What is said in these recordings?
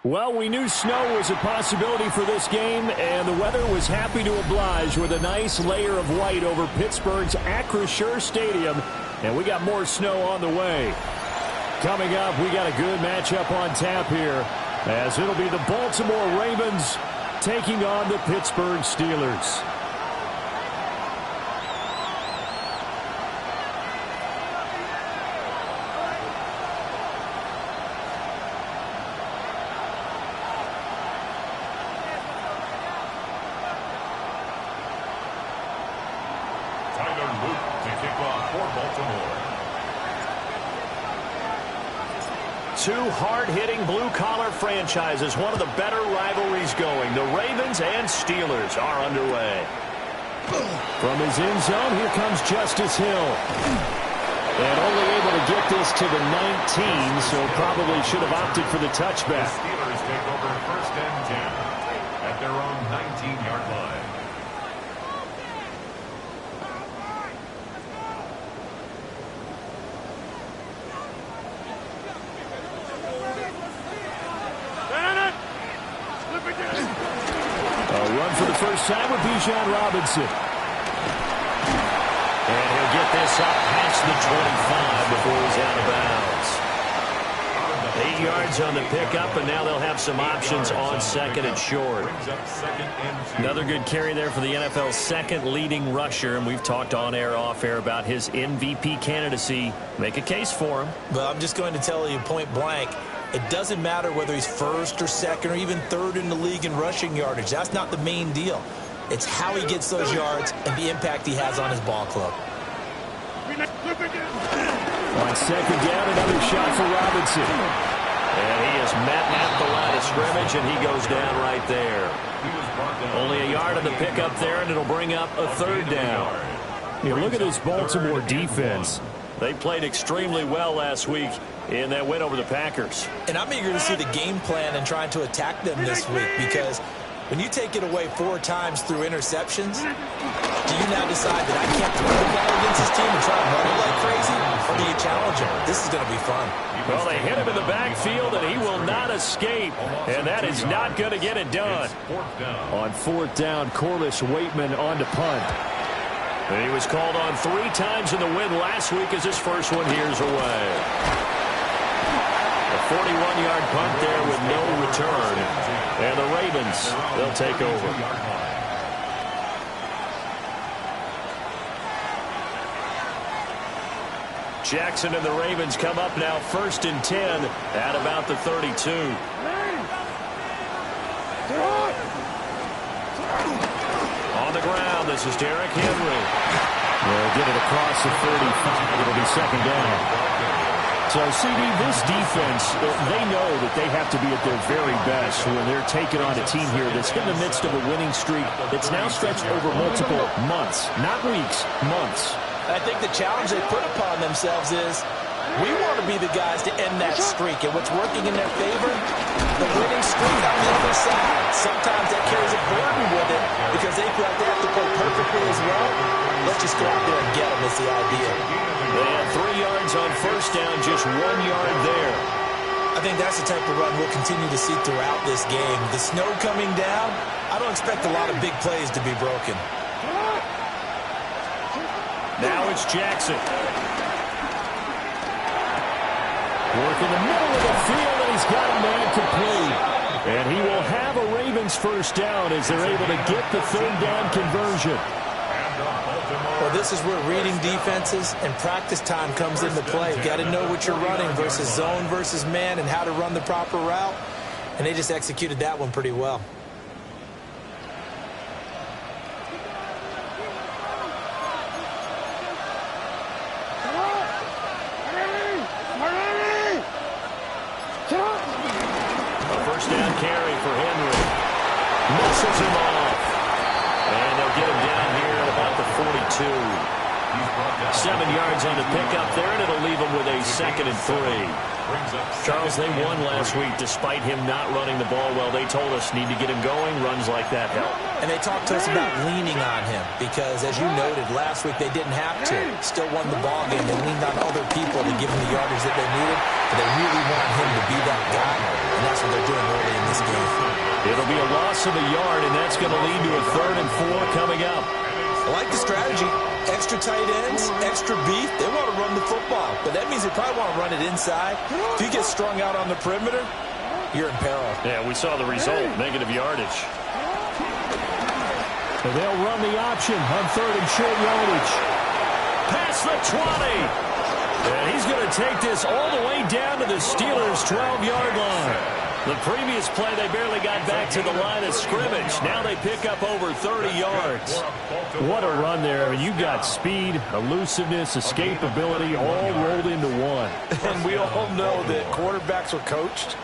Well, we knew snow was a possibility for this game, and the weather was happy to oblige with a nice layer of white over Pittsburgh's Acrisure Stadium, and we got more snow on the way. Coming up, we got a good matchup on tap here, as it'll be the Baltimore Ravens taking on the Pittsburgh Steelers. Two hard-hitting blue-collar franchises, one of the better rivalries going. The Ravens and Steelers are underway. From his end zone, here comes Justice Hill. And only able to get this to the 19, so probably should have opted for the touchback. The Steelers take over first and 10 at their own 19-yard line. First time with Bijan Robinson. And he'll get this up past the 25 before he's out of bounds. 8 yards on the pickup, and now they'll have some options on second and short. Another good carry there for the NFL's second leading rusher, and we've talked on air, off air about his MVP candidacy. Make a case for him. Well, I'm just going to tell you point blank, it doesn't matter whether he's first or second or even third in the league in rushing yardage. That's not the main deal. It's how he gets those yards and the impact he has on his ball club. On second down, another shot for Robinson. And he is met at the line of scrimmage, and he goes down right there. Only a yard on the pickup there, and it'll bring up a third down. Yeah, look at this Baltimore defense. They played extremely well last week in that win over the Packers. And I'm eager to see the game plan and trying to attack them this week, because when you take it away 4 times through interceptions, do you now decide that I can't throw the ball against this team and try and run it like crazy? Or do you challenge him? This is going to be fun. Well, they hit him in the backfield, and he will not escape. And that is not going to get it done. On fourth down, Corliss Waitman on to punt. And he was called on 3 times in the win last week as his first one here's away. A 41-yard punt there with no return. And the Ravens, they'll take over. Jackson and the Ravens come up now first and 10 at about the 32. On the ground, this is Derrick Henry. They'll get it across the 35. It'll be second down. So, CD, this defense, they know that they have to be at their very best when they're taking on a team here that's in the midst of a winning streak that's now stretched over multiple months, not weeks, months. I think the challenge they put upon themselves is we want to be the guys to end that streak. And what's working in their favor? The winning streak on the other side. Sometimes that carries a burden with it because they feel like they have to play perfectly as well. Let's just go out there and get them is the idea. They had 3 yards on first down, just 1 yard there. I think that's the type of run we'll continue to see throughout this game. The snow coming down, I don't expect a lot of big plays to be broken. Now it's Jackson. Work in the middle of the field, and he's got a man complete. And he will have a Ravens first down as they're able to get the third down conversion. Well, this is where reading defenses and practice time comes into play. You've got to know what you're running versus zone versus man and how to run the proper route. And they just executed that one pretty well. A first down carry for Henry. Muscles him off. And they'll get him down here at about the 42. 7 yards on the pickup there, and it'll leave him with a 2nd and 3. Charles, they won last week despite him not running the ball well. They told us need to get him going. Runs like that help. And they talked to us about leaning on him because, as you noted, last week they didn't have to. Still won the ball game. They leaned on other people to give him the yardage that they needed, but they really want him to be that guy, and that's what they're doing early in this game. It'll be a loss of a yard, and that's going to lead to a 3rd and 4 coming up. I like the strategy. Extra tight ends, extra beef. They want to run the football, but that means they probably want to run it inside. If you get strung out on the perimeter, you're in peril. Yeah, we saw the result, negative yardage. And they'll run the option on 3rd and short yardage. Past the 20. And he's going to take this all the way down to the Steelers' 12-yard line. The previous play, they barely got back to the line of scrimmage. Now they pick up over 30 yards. What a run there. I mean, you've got speed, elusiveness, escapability all rolled into one. And we all know that quarterbacks are coached.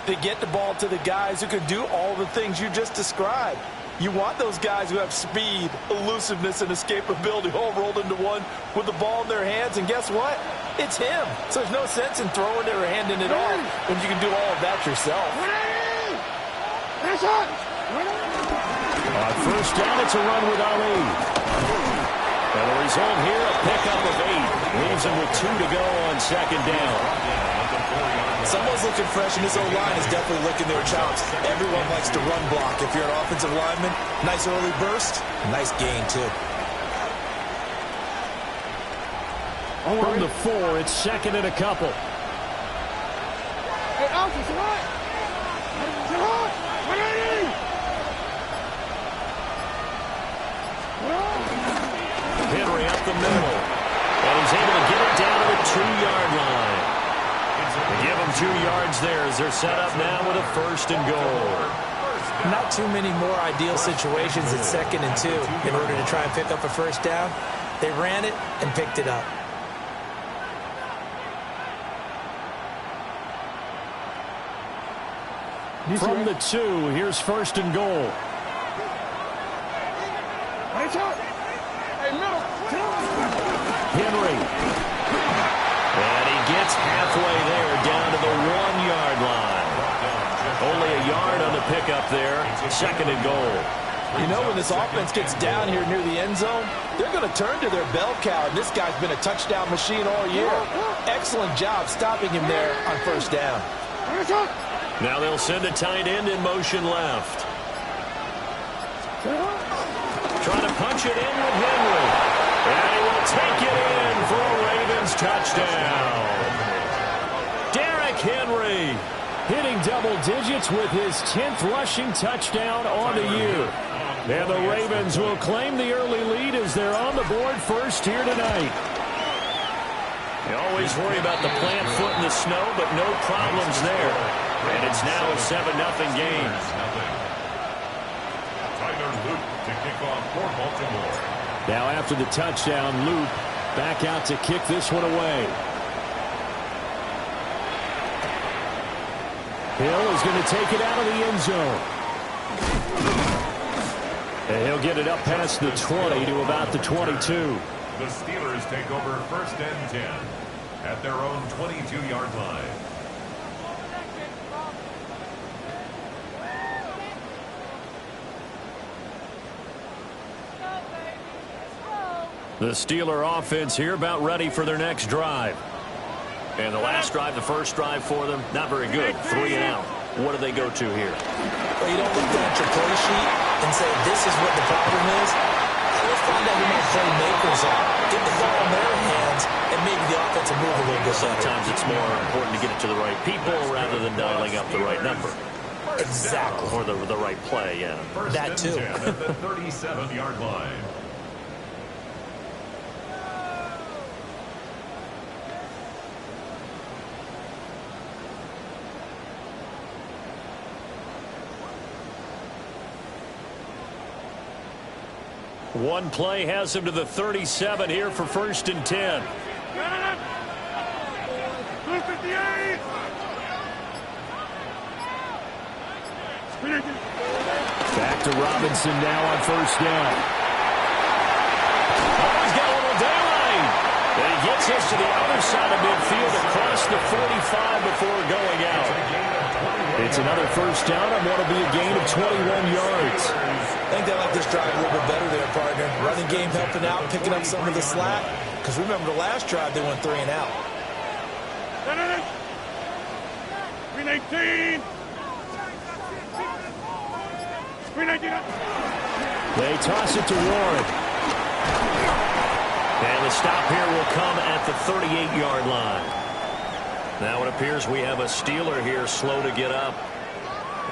They get the ball to the guys who can do all the things you just described. You want those guys who have speed, elusiveness, and escapability all rolled into one with the ball in their hands. And guess what? It's him. So there's no sense in throwing it or handing it off when you can do all of that yourself. On first down, it's a run with Ali. And the result here, a pickup of 8. Leaves him with 2 to go on 2nd down. Someone's looking fresh, and this O-line is definitely licking their chops. Everyone likes to run block. If you're an offensive lineman, nice early burst, nice gain, too. From the 4, it's 2nd and a couple. Henry up the middle. And he's able to get it down to the 2-yard line. Give them 2 yards there as they're set up now with a 1st and goal. Not too many more ideal situations at 2nd and 2 in order to try and pick up a first down. They ran it and picked it up. From the 2, here's 1st and goal. Henry. And he gets halfway there down to the 1-yard line. Only a yard on the pickup there. 2nd and goal. You know, when this offense gets down here near the end zone, they're going to turn to their bell cow, and this guy's been a touchdown machine all year. Excellent job stopping him there on first down. Now they'll send a tight end in motion left. Trying to punch it in with Henry. And he will take it in for a Ravens touchdown. Derrick Henry hitting double digits with his 10th rushing touchdown on the year. And the Ravens will claim the early lead as they're on the board first here tonight. You always worry about the plant foot in the snow, but no problems there. And it's now a 7-0 game. Tyler Luke to kick off for Baltimore. Now after the touchdown, Luke back out to kick this one away. Hill is going to take it out of the end zone. And he'll get it up past the 20 to about the 22. The Steelers take over 1st and 10 at their own 22-yard line. The Steeler offense here about ready for their next drive. And the last drive, the first drive for them, not very good. 3 and out. What do they go to here? Well, you don't look down at your play sheet and say, this is what the problem is. Let's find out who my playmakers are. Get the ball in their hands, and maybe the offense will move a little bit better. Sometimes it's more important to get it to the right people rather than dialing up the right number. Exactly. Or the right play, yeah. That too. At the 37-yard line. One play has him to the 37 here for 1st and 10. Back to Robinson now on 1st down. Oh, he's got a little daylight. And he gets us to the other side of midfield across the 45 before going out. It's another 1st down on what will be a gain of 21 yards. I think they like this drive a little bit better there, partner. Running game helping out, picking up some of the slack. Because remember the last drive, they went 3 and out. 319. They toss it to Warren. And the stop here will come at the 38-yard line. Now it appears we have a Steeler here slow to get up.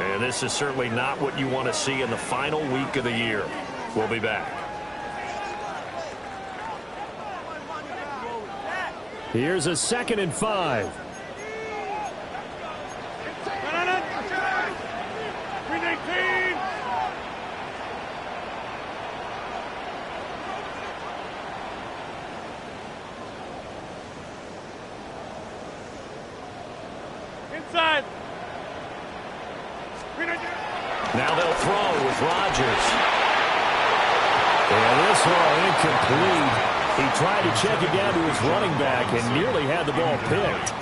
And this is certainly not what you want to see in the final week of the year. We'll be back. Here's a 2nd and 5. 319. Inside. Now they'll throw with Rodgers. And this one incomplete. He tried to check it down to his running back and nearly had the ball picked.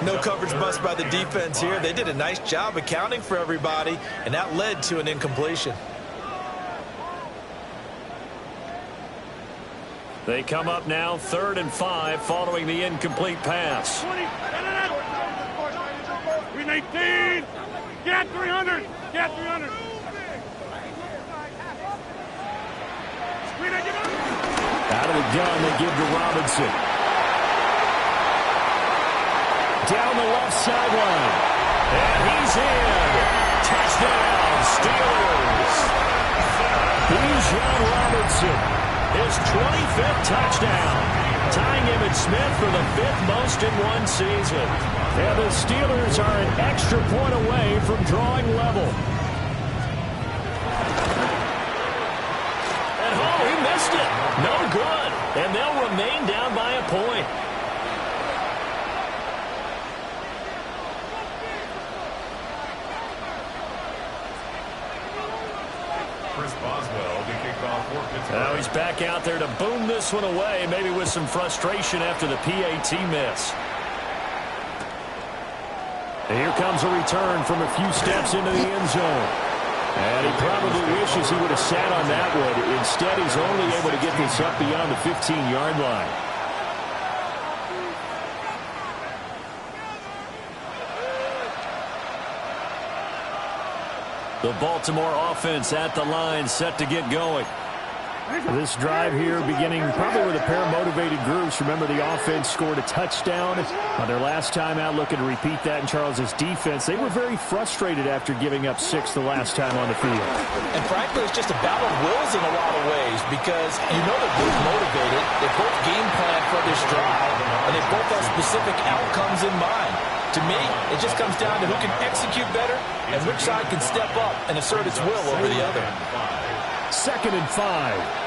No coverage bust by the defense here. They did a nice job accounting for everybody, and that led to an incompletion. They come up now 3rd and 5 following the incomplete pass. 319. Get 300. Get 300. Out of the gun, they give to Robinson. Down the left sideline. And he's in. Touchdown, Steelers. Bijan Robinson, his 25th touchdown. Tying him and Smith for the 5th most in one season. And the Steelers are an extra point away from drawing level. And oh, he missed it. No good. And they'll remain down by a point. Chris Boswell to kick off for Pittsburgh. Now he's back out there to boom this one away, maybe with some frustration after the PAT miss. And here comes a return from a few steps into the end zone. And he probably wishes he would have sat on that one. Instead, he's only able to get this up beyond the 15-yard line. The Baltimore offense at the line, set to get going. This drive here beginning probably with a pair of motivated groups. Remember, the offense scored a touchdown on their last time out, looking to repeat that in Charles's defense. They were very frustrated after giving up 6 the last time on the field. And frankly, it's just a battle of wills in a lot of ways because you know they're both motivated. They both game plan for this drive, and they both have specific outcomes in mind. To me, it just comes down to who can execute better and which side can step up and assert its will over the other. 2nd and 5.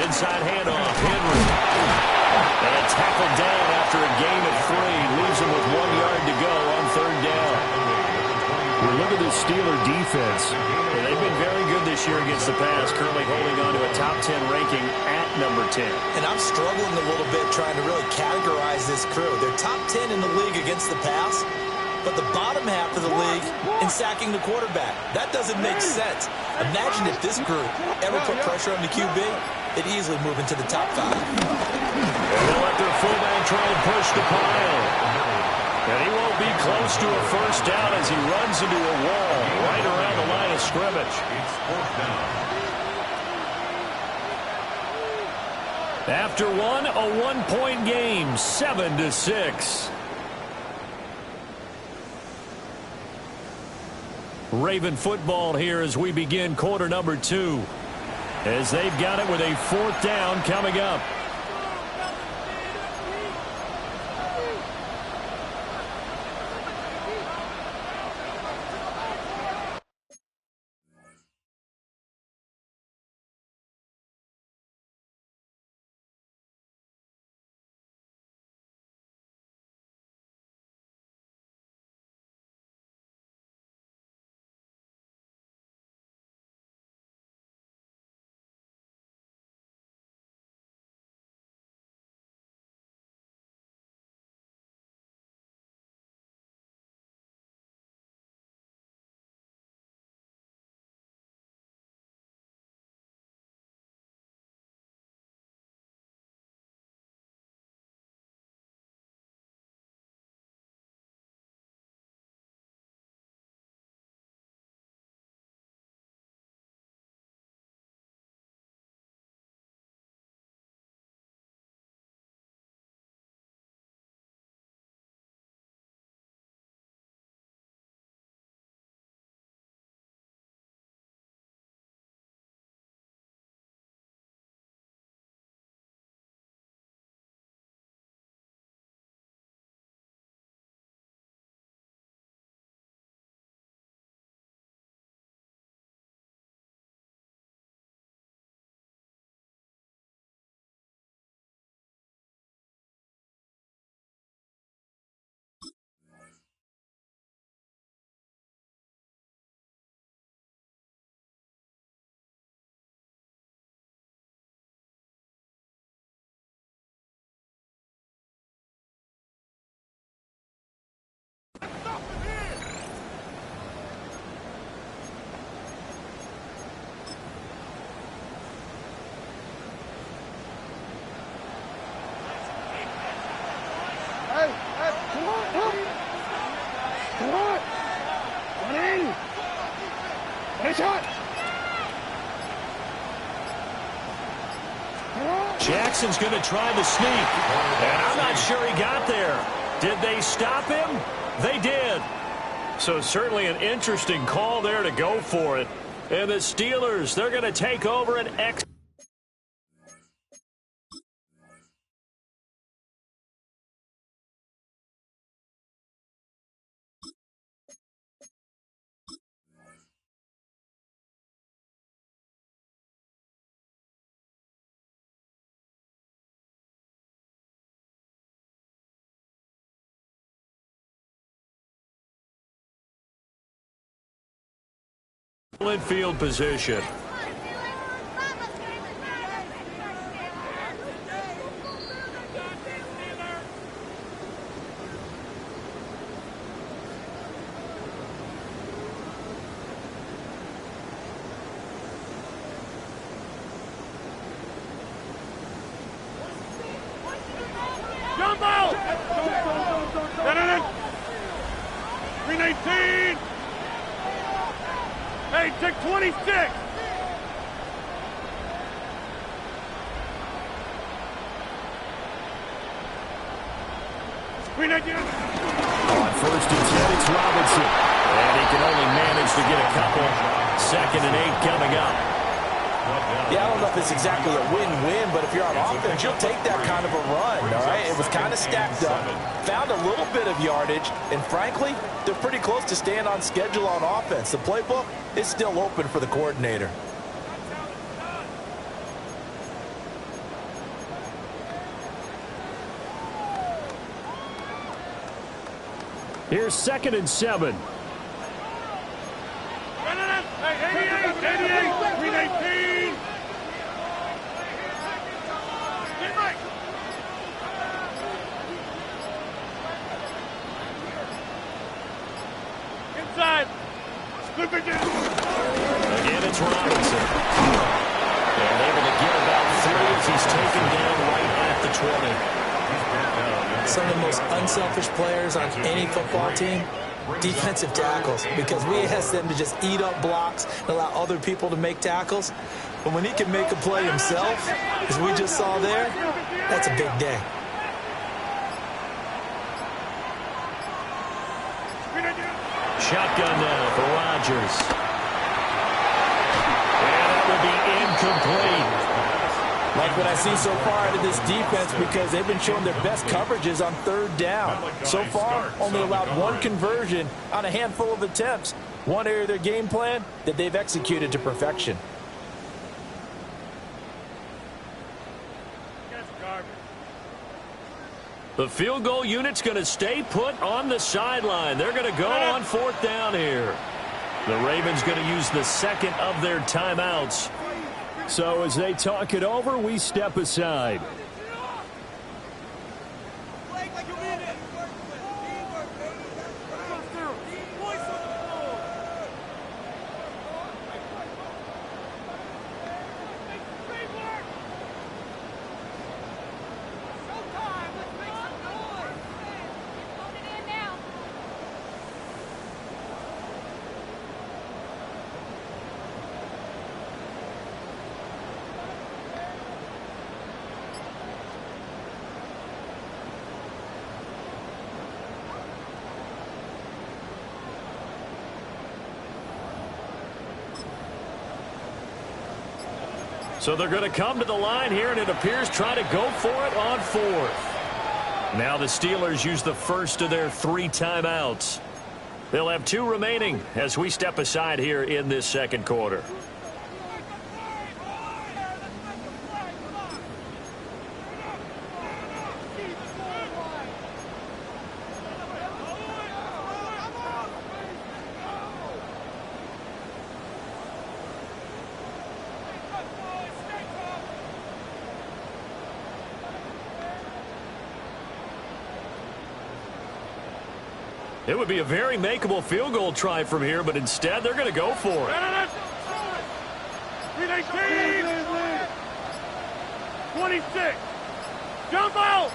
inside handoff. Henry. And tackled down after a gain of 3. Leaves him with 1 yard to go on 3rd down. Well, look at this Steeler defense. They've been very good this year against the pass, currently holding on to a top 10 ranking at number 10. And I'm struggling a little bit trying to really categorize this crew. They're top 10 in the league against the pass, but the bottom half of the league in sacking the quarterback. That doesn't make sense. Imagine if this group ever put pressure on the QB, they'd easily move into the top 5. And they'll let their fullback try and push the pile. And he won't be close to a first down as he runs into a wall right around the line of scrimmage. It's 4th down. After one, a one-point game, 7-6. Raven football here as we begin quarter number 2. As they've got it with a 4th down coming up. Jackson's going to try the sneak. And I'm not sure he got there. Did they stop him? They did. So certainly an interesting call there to go for it. And the Steelers, they're going to take over an X. Field position. Jumbo! 319! Hey, take 26! On 1st and 10, it's Robinson. And he can only manage to get a couple. 2nd and 8 coming up. Yeah, I don't know if it's exactly a win-win, but if you're on offense, you'll take that kind of a run, all right? It was kind of stacked up, found a little bit of yardage, and frankly, they're pretty close to staying on schedule on offense. The playbook is still open for the coordinator. Here's 2nd and 7. Hey, 88, 318. Inside. Again, it's Robinson. And able to get about 3 as he's taken down right at the 20. Some of the most unselfish players on any football team, defensive tackles, because we ask them to just eat up blocks and allow other people to make tackles. But when he can make a play himself, as we just saw there, that's a big day. Shotgun now for Rodgers. And that will be incomplete. Like what I see so far out of this defense, because they've been showing their best coverages on 3rd down. So far, only allowed 1 conversion on a handful of attempts. One area of their game plan that they've executed to perfection. The field goal unit's going to stay put on the sideline. They're going to go on 4th down here. The Ravens going to use the 2nd of their timeouts. So as they talk it over, we step aside. So they're going to come to the line here, and it appears try to go for it on 4th. Now the Steelers use the first of their 3 timeouts. They'll have 2 remaining as we step aside here in this 2nd quarter. It would be a very makeable field goal try from here, but instead they're going to go for it. 26. Jump out.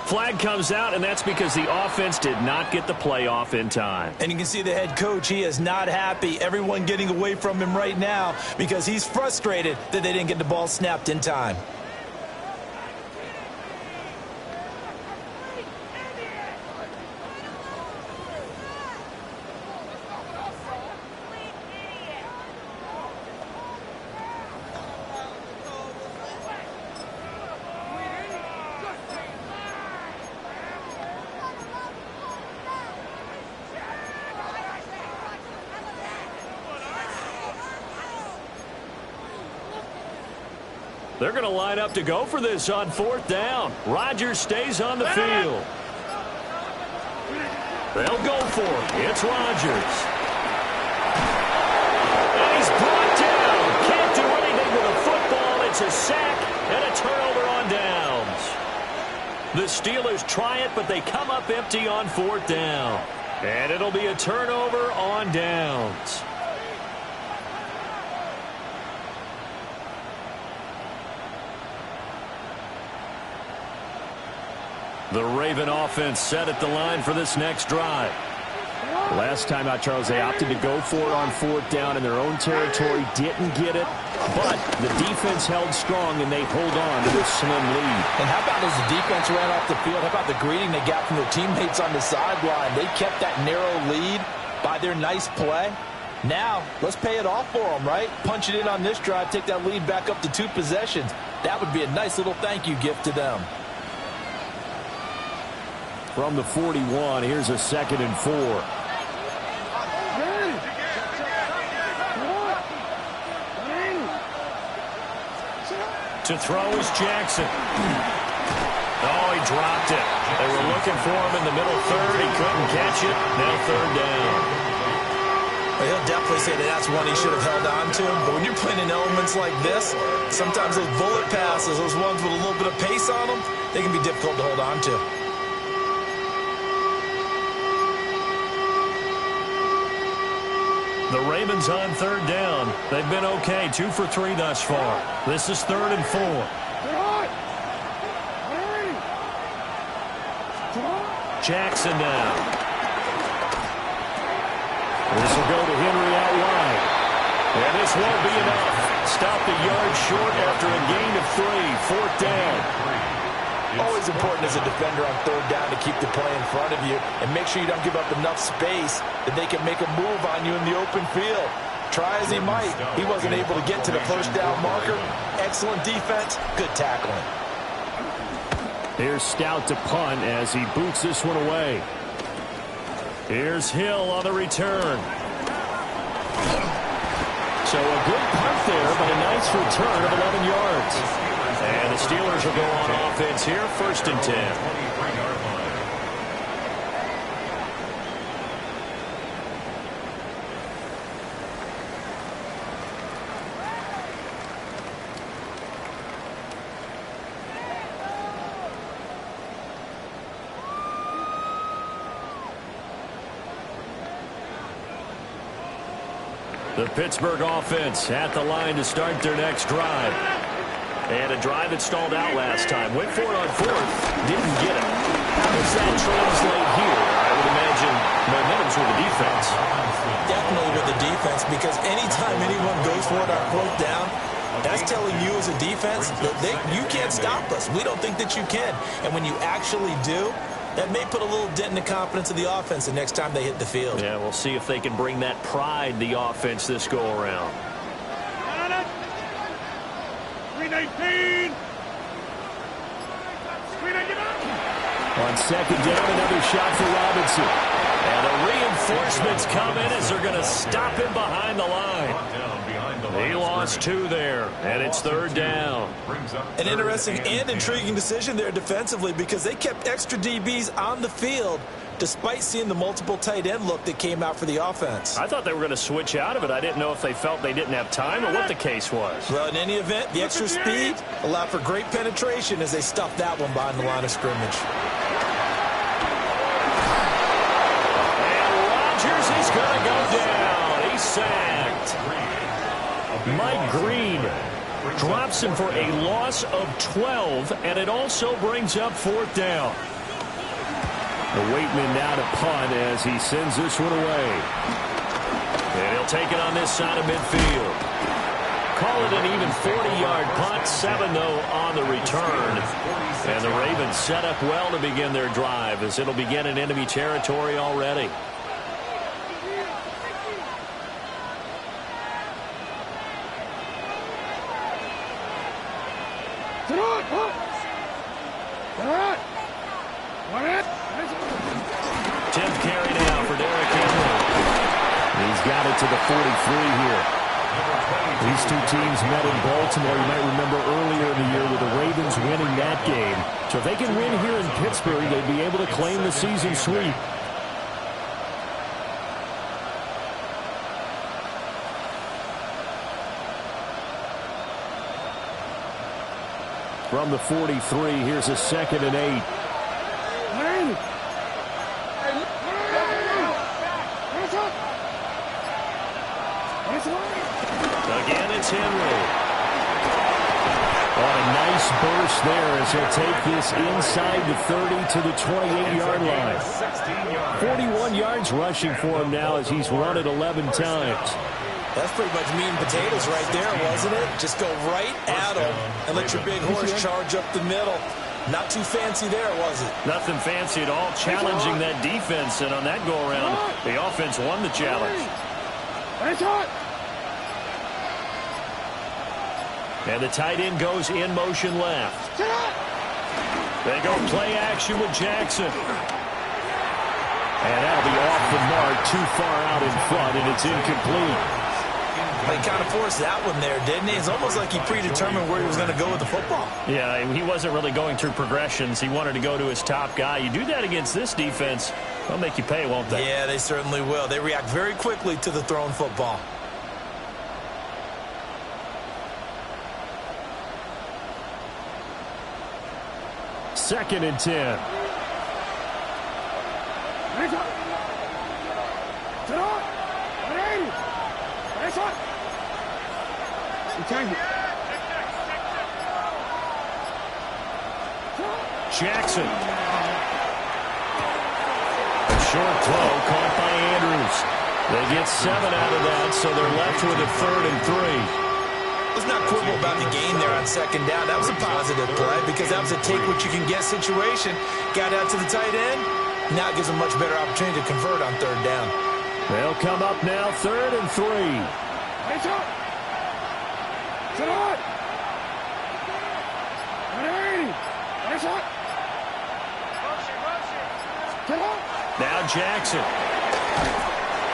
Flag comes out, and that's because the offense did not get the play off in time. And you can see the head coach, he is not happy. Everyone getting away from him right now because he's frustrated that they didn't get the ball snapped in time. They're going to line up to go for this on 4th down. Rodgers stays on the field. They'll go for it. It's Rodgers. And he's brought down. Can't do anything with a football. It's a sack and a turnover on downs. The Steelers try it, but they come up empty on 4th down. And it'll be a turnover on downs. The Raven offense set at the line for this next drive. Last time out, Charles, they opted to go for it on 4th down in their own territory. Didn't get it, but the defense held strong, and they hold on to this slim lead. And how about as the defense ran off the field, how about the greeting they got from their teammates on the sideline? They kept that narrow lead by their nice play. Now, let's pay it off for them, right? Punch it in on this drive, take that lead back up to 2 possessions. That would be a nice little thank you gift to them. From the 41, here's a 2nd and 4. To throw is Jackson. Oh, he dropped it. They were looking for him in the middle third. He couldn't catch it. Now third down. Well, he'll definitely say that that's one he should have held on to. But when you're playing in elements like this, sometimes those bullet passes, those ones with a little bit of pace on them, they can be difficult to hold on to. The Ravens on third down. They've been okay, 2 for 3 thus far. This is 3rd and 4. Jackson now. This will go to Henry out wide. And this won't be enough. Stopped a yard short after a gain of 3. 4th down. Always important as a defender on third down to keep the play in front of you and make sure you don't give up enough space that they can make a move on you in the open field. Try as he might, he wasn't able to get to the first down marker. Excellent defense, good tackling. Here's Stout to punt as he boots this one away. Here's Hill on the return. So a good punt there, but a nice return of 11 yards. And the Steelers will go on offense here, 1st and 10. The Pittsburgh offense at the line to start their next drive. And a drive that stalled out last time. Went for it on 4th. Didn't get it. How does that translate here? I would imagine momentum's with the defense. Definitely with the defense, because anytime anyone goes for it on 4th down, that's telling you as a defense that you can't stop us. We don't think that you can. And when you actually do, that may put a little dent in the confidence of the offense the next time they hit the field. Yeah, we'll see if they can bring that pride, the offense, this go-around. 319. On 2nd down, another shot for Robinson. And the reinforcements come in as they're going to stop him behind the line. He lost 2 there, and it's 3rd down. An interesting and intriguing decision there defensively, because they kept extra DBs on the field despite seeing the multiple tight end look that came out for the offense. I thought they were going to switch out of it. I didn't know if they felt they didn't have time or what the case was. Well, in any event, the extra speed allowed for great penetration as they stuffed that one behind the line of scrimmage. And Rodgers is going to go down. He's sacked. Mike Green drops him for a loss of 12, and it also brings up 4th down. The Waitman now to punt as he sends this one away. And he'll take it on this side of midfield. Call it an even 40-yard punt. 7, though, on the return. And the Ravens set up well to begin their drive as it'll begin in enemy territory already. Got it to the 43 here. These two teams met in Baltimore. You might remember earlier in the year with the Ravens winning that game. So if they can win here in Pittsburgh, they'd be able to claim the season sweep. From the 43, here's a 2nd and 8. Again, it's Henry. On a nice burst there as he'll take this inside the 30 to the 28-yard line. 41 yards rushing for him now as he's run it 11 times. That's pretty much meat and potatoes right there, wasn't it? Just go right at him and let your big horse charge up the middle. Not too fancy there, was it? Nothing fancy at all. Challenging that defense, and on that go-around, the offense won the challenge. And the tight end goes in motion left. They go play action with Jackson. And that'll be off the mark, too far out in front, and it's incomplete. He kind of forced that one there, didn't he? It's almost like he predetermined where he was going to go with the football. Yeah, he wasn't really going through progressions. He wanted to go to his top guy. You do that against this defense, they'll make you pay, won't they? Yeah, they certainly will. They react very quickly to the thrown football. Second and 10. Jackson. A short throw caught by Andrews. They get 7 out of that, so they're left with a 3rd and 3. Let's not quibble about the gain there on second down. That was a positive play because that was a take-what-you-can-get situation. Got out to the tight end. Now it gives them a much better opportunity to convert on 3rd down. They'll come up now 3rd and 3. Now Jackson.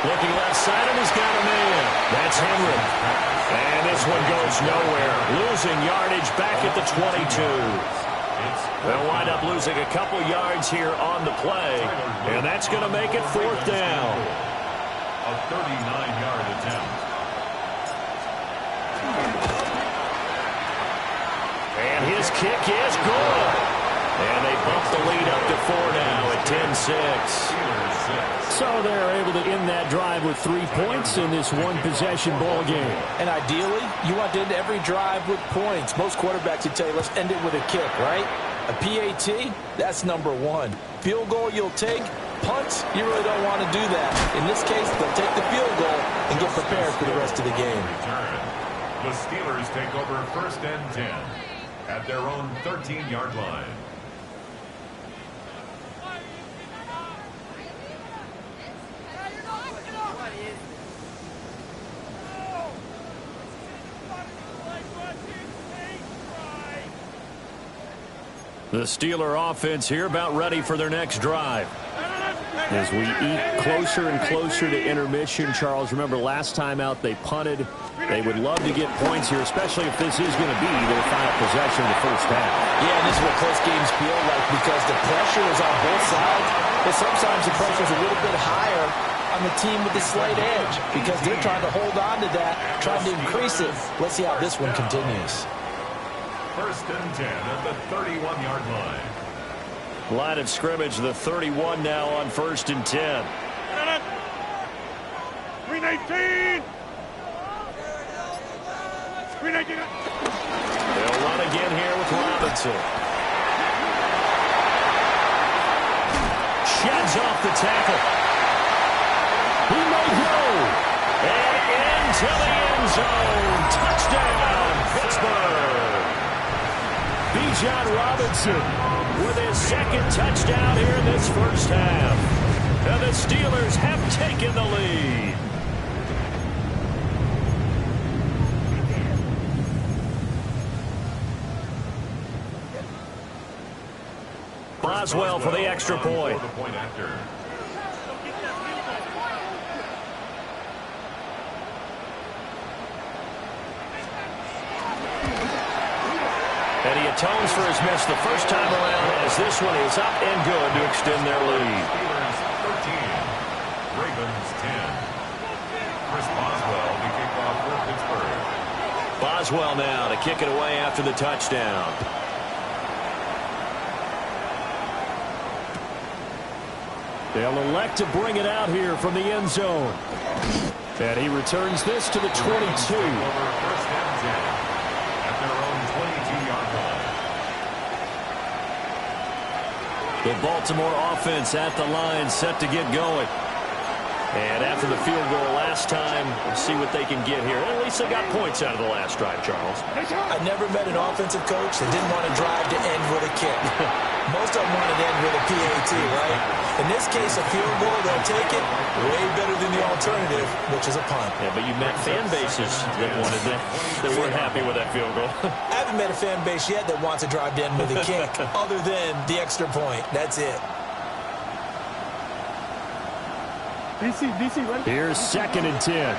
Looking left side, and he's got a man. That's Henry. And this one goes nowhere. Losing yardage back at the 22. They'll wind up losing a couple yards here on the play. And that's going to make it 4th down. A 39-yard attempt. And his kick is good. And they bump the lead up to 4 now at 10-6. So they're able to end that drive with 3 points in this one-possession ball game. And ideally, you want to end every drive with points. Most quarterbacks would tell you, let's end it with a kick, right? A PAT, that's number 1. Field goal you'll take. Punt, you really don't want to do that. In this case, they'll take the field goal and get prepared for the rest of the game. The Steelers take over 1st and 10 at their own 13-yard line. The Steeler offense here about ready for their next drive. As we eat closer and closer to intermission, Charles, remember last time out they punted. They would love to get points here, especially if this is going to be their final possession of the first half. Yeah, and this is what close games feel like because the pressure is on both sides, but sometimes the pressure is a little bit higher on the team with the slight edge because they're trying to hold on to that, trying to increase it. Let's see how this one continues. 1st and 10 at the 31-yard line. Line of scrimmage, the 31 now on 1st and 10. 319. 319. They'll run again here with Robinson. Sheds off the tackle. He may go. And into the end zone. Touchdown, Pittsburgh. Bijan Robinson with his 2nd touchdown here in this first half. And the Steelers have taken the lead. Boswell for the extra point. And he atones for his miss the first time around as this one is up and good to extend their lead. Steelers 13, Ravens 10. Chris Boswell to kick off for Pittsburgh. Boswell now to kick it away after the touchdown. They'll elect to bring it out here from the end zone. And he returns this to the 22. Over 1st and 10 at their own 22-yard line. The Baltimore offense at the line, set to get going. And after the field goal last time, we'll see what they can get here. At least they got points out of the last drive, Charles. I never met an offensive coach that didn't want to drive to end with a kick. Most of them wanted to end with a PAT, right? In this case, a field goal, they'll take it way better than the alternative, which is a punt. Yeah, but you met fan bases that wanted that, that weren't happy with that field goal. I haven't met a fan base yet that wants to drive to end with a kick, other than the extra point. That's it. DC, ready? Here's 2nd and 10.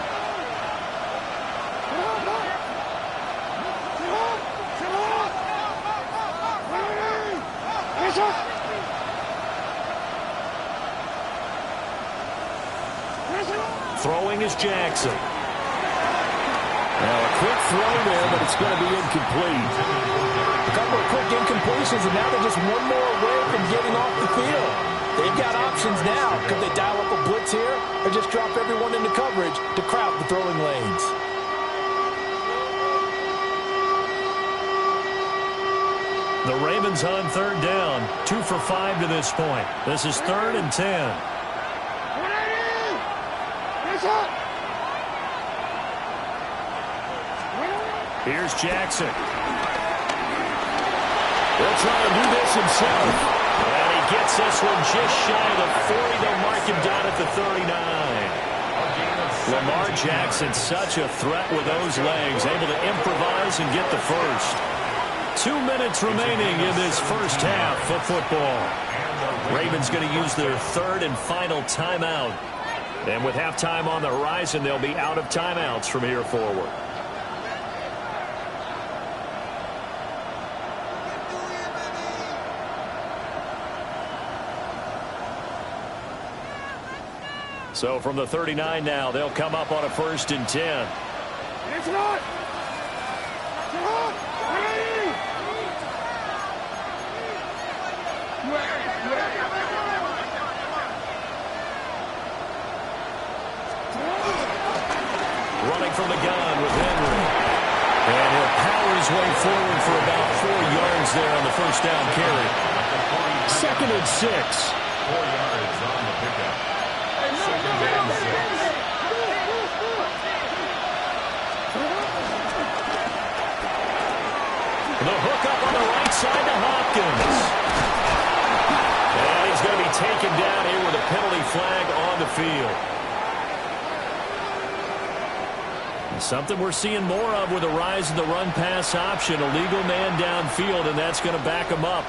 Throwing is Jackson. Now a quick throw there, but it's going to be incomplete. A couple of quick incompletions, and now they're just one more away from getting off the field. They've got options now. Could they dial up a blitz here or just drop everyone into coverage to crowd the throwing lanes? The Ravens on third down. 2 for 5 to this point. This is 3rd and 10. Here's Jackson. They'll try and do this himself. And he gets this one just shy of the 40. They'll mark him down at the 39. Lamar Jackson, such a threat with those legs, able to improvise and get the first. 2 minutes remaining in this first half of football. Ravens going to use their 3rd and final timeout. And with halftime on the horizon, they'll be out of timeouts from here forward. So from the 39 now, they'll come up on a 1st and 10. Running from the gun with Henry. And he'll power his way forward for about 4 yards there on the first down carry. 2nd and 6. 4 yards on the pickup. 2nd and 6. The hook up on the right side to Hopkins. And he's going to be taken down here with a penalty flag on the field. Something we're seeing more of with the rise of the run-pass option. A legal man downfield, and that's going to back him up.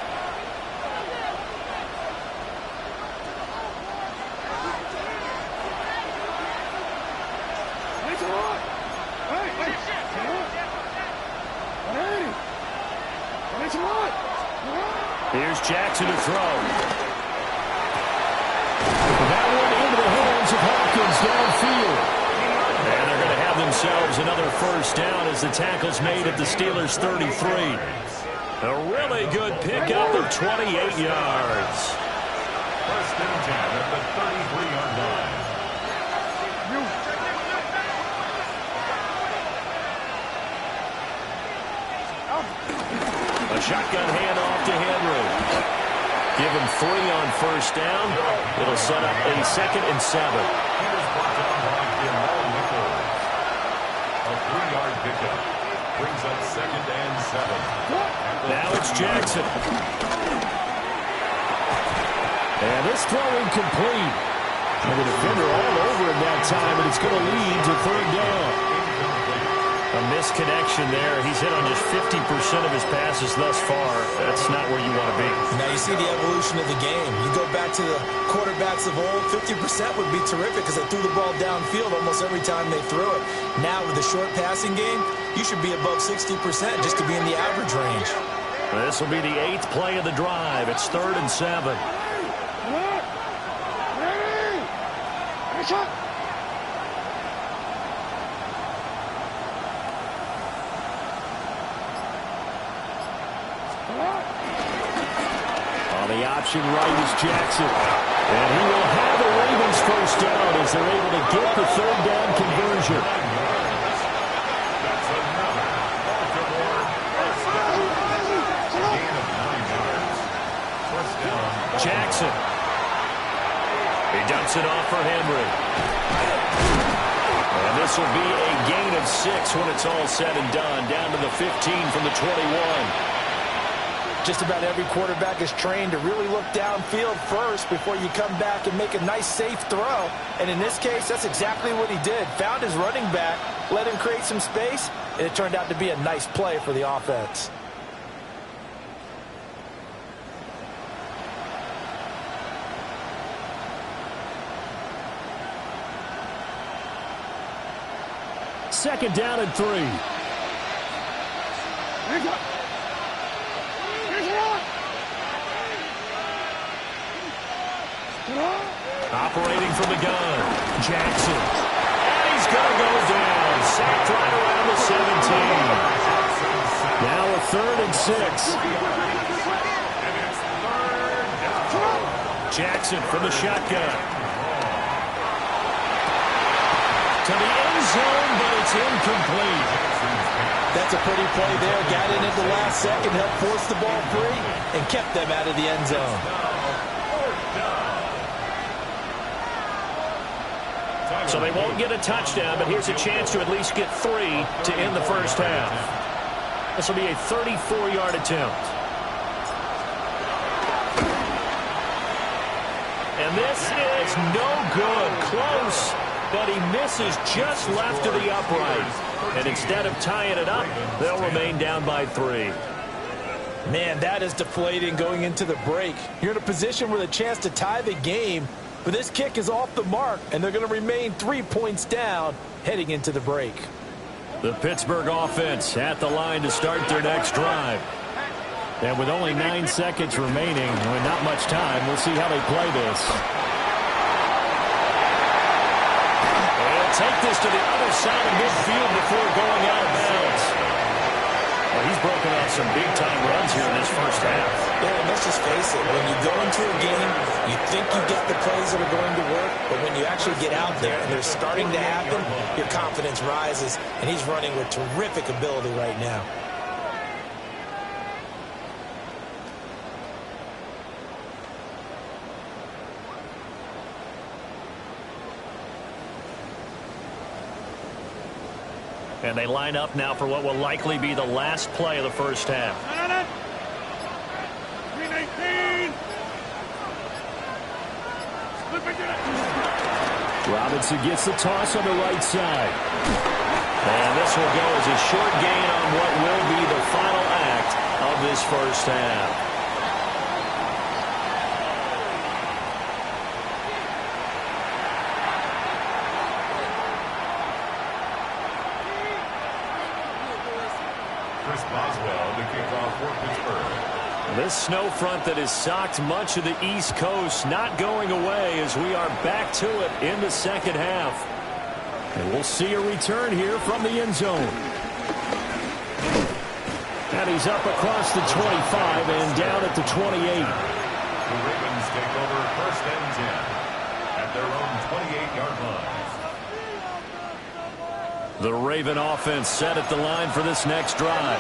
Here's Jackson to throw. That one into the hands of Hopkins downfield. And they're going to have themselves another first down as the tackle's made at the Steelers' 33. A really good pickup of 28 yards. 1st and 10 at the 33-yard line. A shotgun handoff to Henry. Give him 3 on first down. It'll set up a 2nd and 7. He was brought down by IML Nichols. A 3-yard pickup brings up 2nd and 7. Now it's Jackson. And this throw incomplete. And the defender all over him that time, and it's going to lead to 3rd down. A misconnection there. He's hit on just 50% of his passes thus far. That's not where you want to be. Now you see the evolution of the game. You go back to the quarterbacks of old, 50% would be terrific because they threw the ball downfield almost every time they threw it. Now with the short passing game, you should be above 60% just to be in the average range. This will be the 8th play of the drive. It's 3rd and 7. The option right is Jackson. And he will have the Ravens first down as they're able to get the 3rd down conversion. That's another Baltimore first down. A gain of 9 yards. First down. Jackson. He dumps it off for Henry. And this will be a gain of 6 when it's all said and done. Down to the 15 from the 21. Just about every quarterback is trained to really look downfield first before you come back and make a nice, safe throw. And in this case, that's exactly what he did. Found his running back, let him create some space, and it turned out to be a nice play for the offense. Second down and 3. Operating from the gun. Jackson. And he's going to go down. Sacked right around the 17. Now a 3rd and 6. Jackson from the shotgun. To the end zone, but it's incomplete. That's a pretty play there. Got in at the last second, helped force the ball free, and kept them out of the end zone. So they won't get a touchdown, but here's a chance to at least get 3 to end the first half. This will be a 34-yard attempt. And this is no good. Close, but he misses just left of the upright. And instead of tying it up, they'll remain down by 3. Man, that is deflating going into the break. You're in a position with a chance to tie the game, but this kick is off the mark, and they're going to remain 3 points down heading into the break. The Pittsburgh offense at the line to start their next drive. And with only 9 seconds remaining, and not much time, we'll see how they play this. They'll take this to the other side of midfield before going out of bounds. Well, he's broken out some big-time runs here in this first half. Yeah, and let's just face it. When you go into a game, you think you get the plays that are going to work, but when you actually get out there and they're starting to happen, your confidence rises, and he's running with terrific ability right now. And they line up now for what will likely be the last play of the first half. 319. Robinson gets the toss on the right side. And this will go as a short gain on what will be the final act of this first half. This snow front that has socked much of the East Coast not going away as we are back to it in the second half. And we'll see a return here from the end zone. And he's up across the 25 and down at the 28. The Ravens take over 1st and 10 at their own 28-yard line. The Raven offense set at the line for this next drive.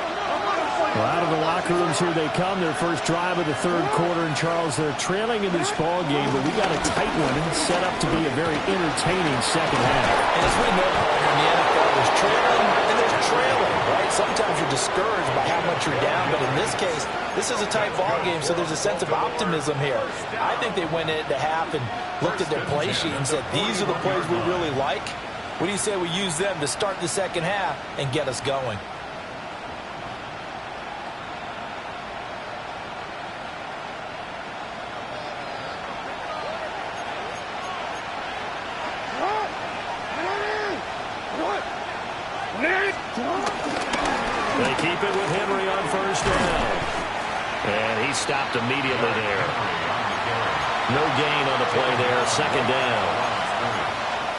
Well, out of the locker rooms here they come. Their first drive of the 3rd quarter. And, Charles, they're trailing in this ball game, but we got a tight one set up to be a very entertaining second half. And as we know, in the NFL, there's trailing and there's trailing, right? Sometimes you're discouraged by how much you're down, but in this case, this is a tight ball game, so there's a sense of optimism here. I think they went into half and looked at their play sheet and said, these are the plays we really like. What do you say we use them to start the second half and get us going? They keep it with Henry on first down. And he stopped immediately there. No gain on the play there. Second down.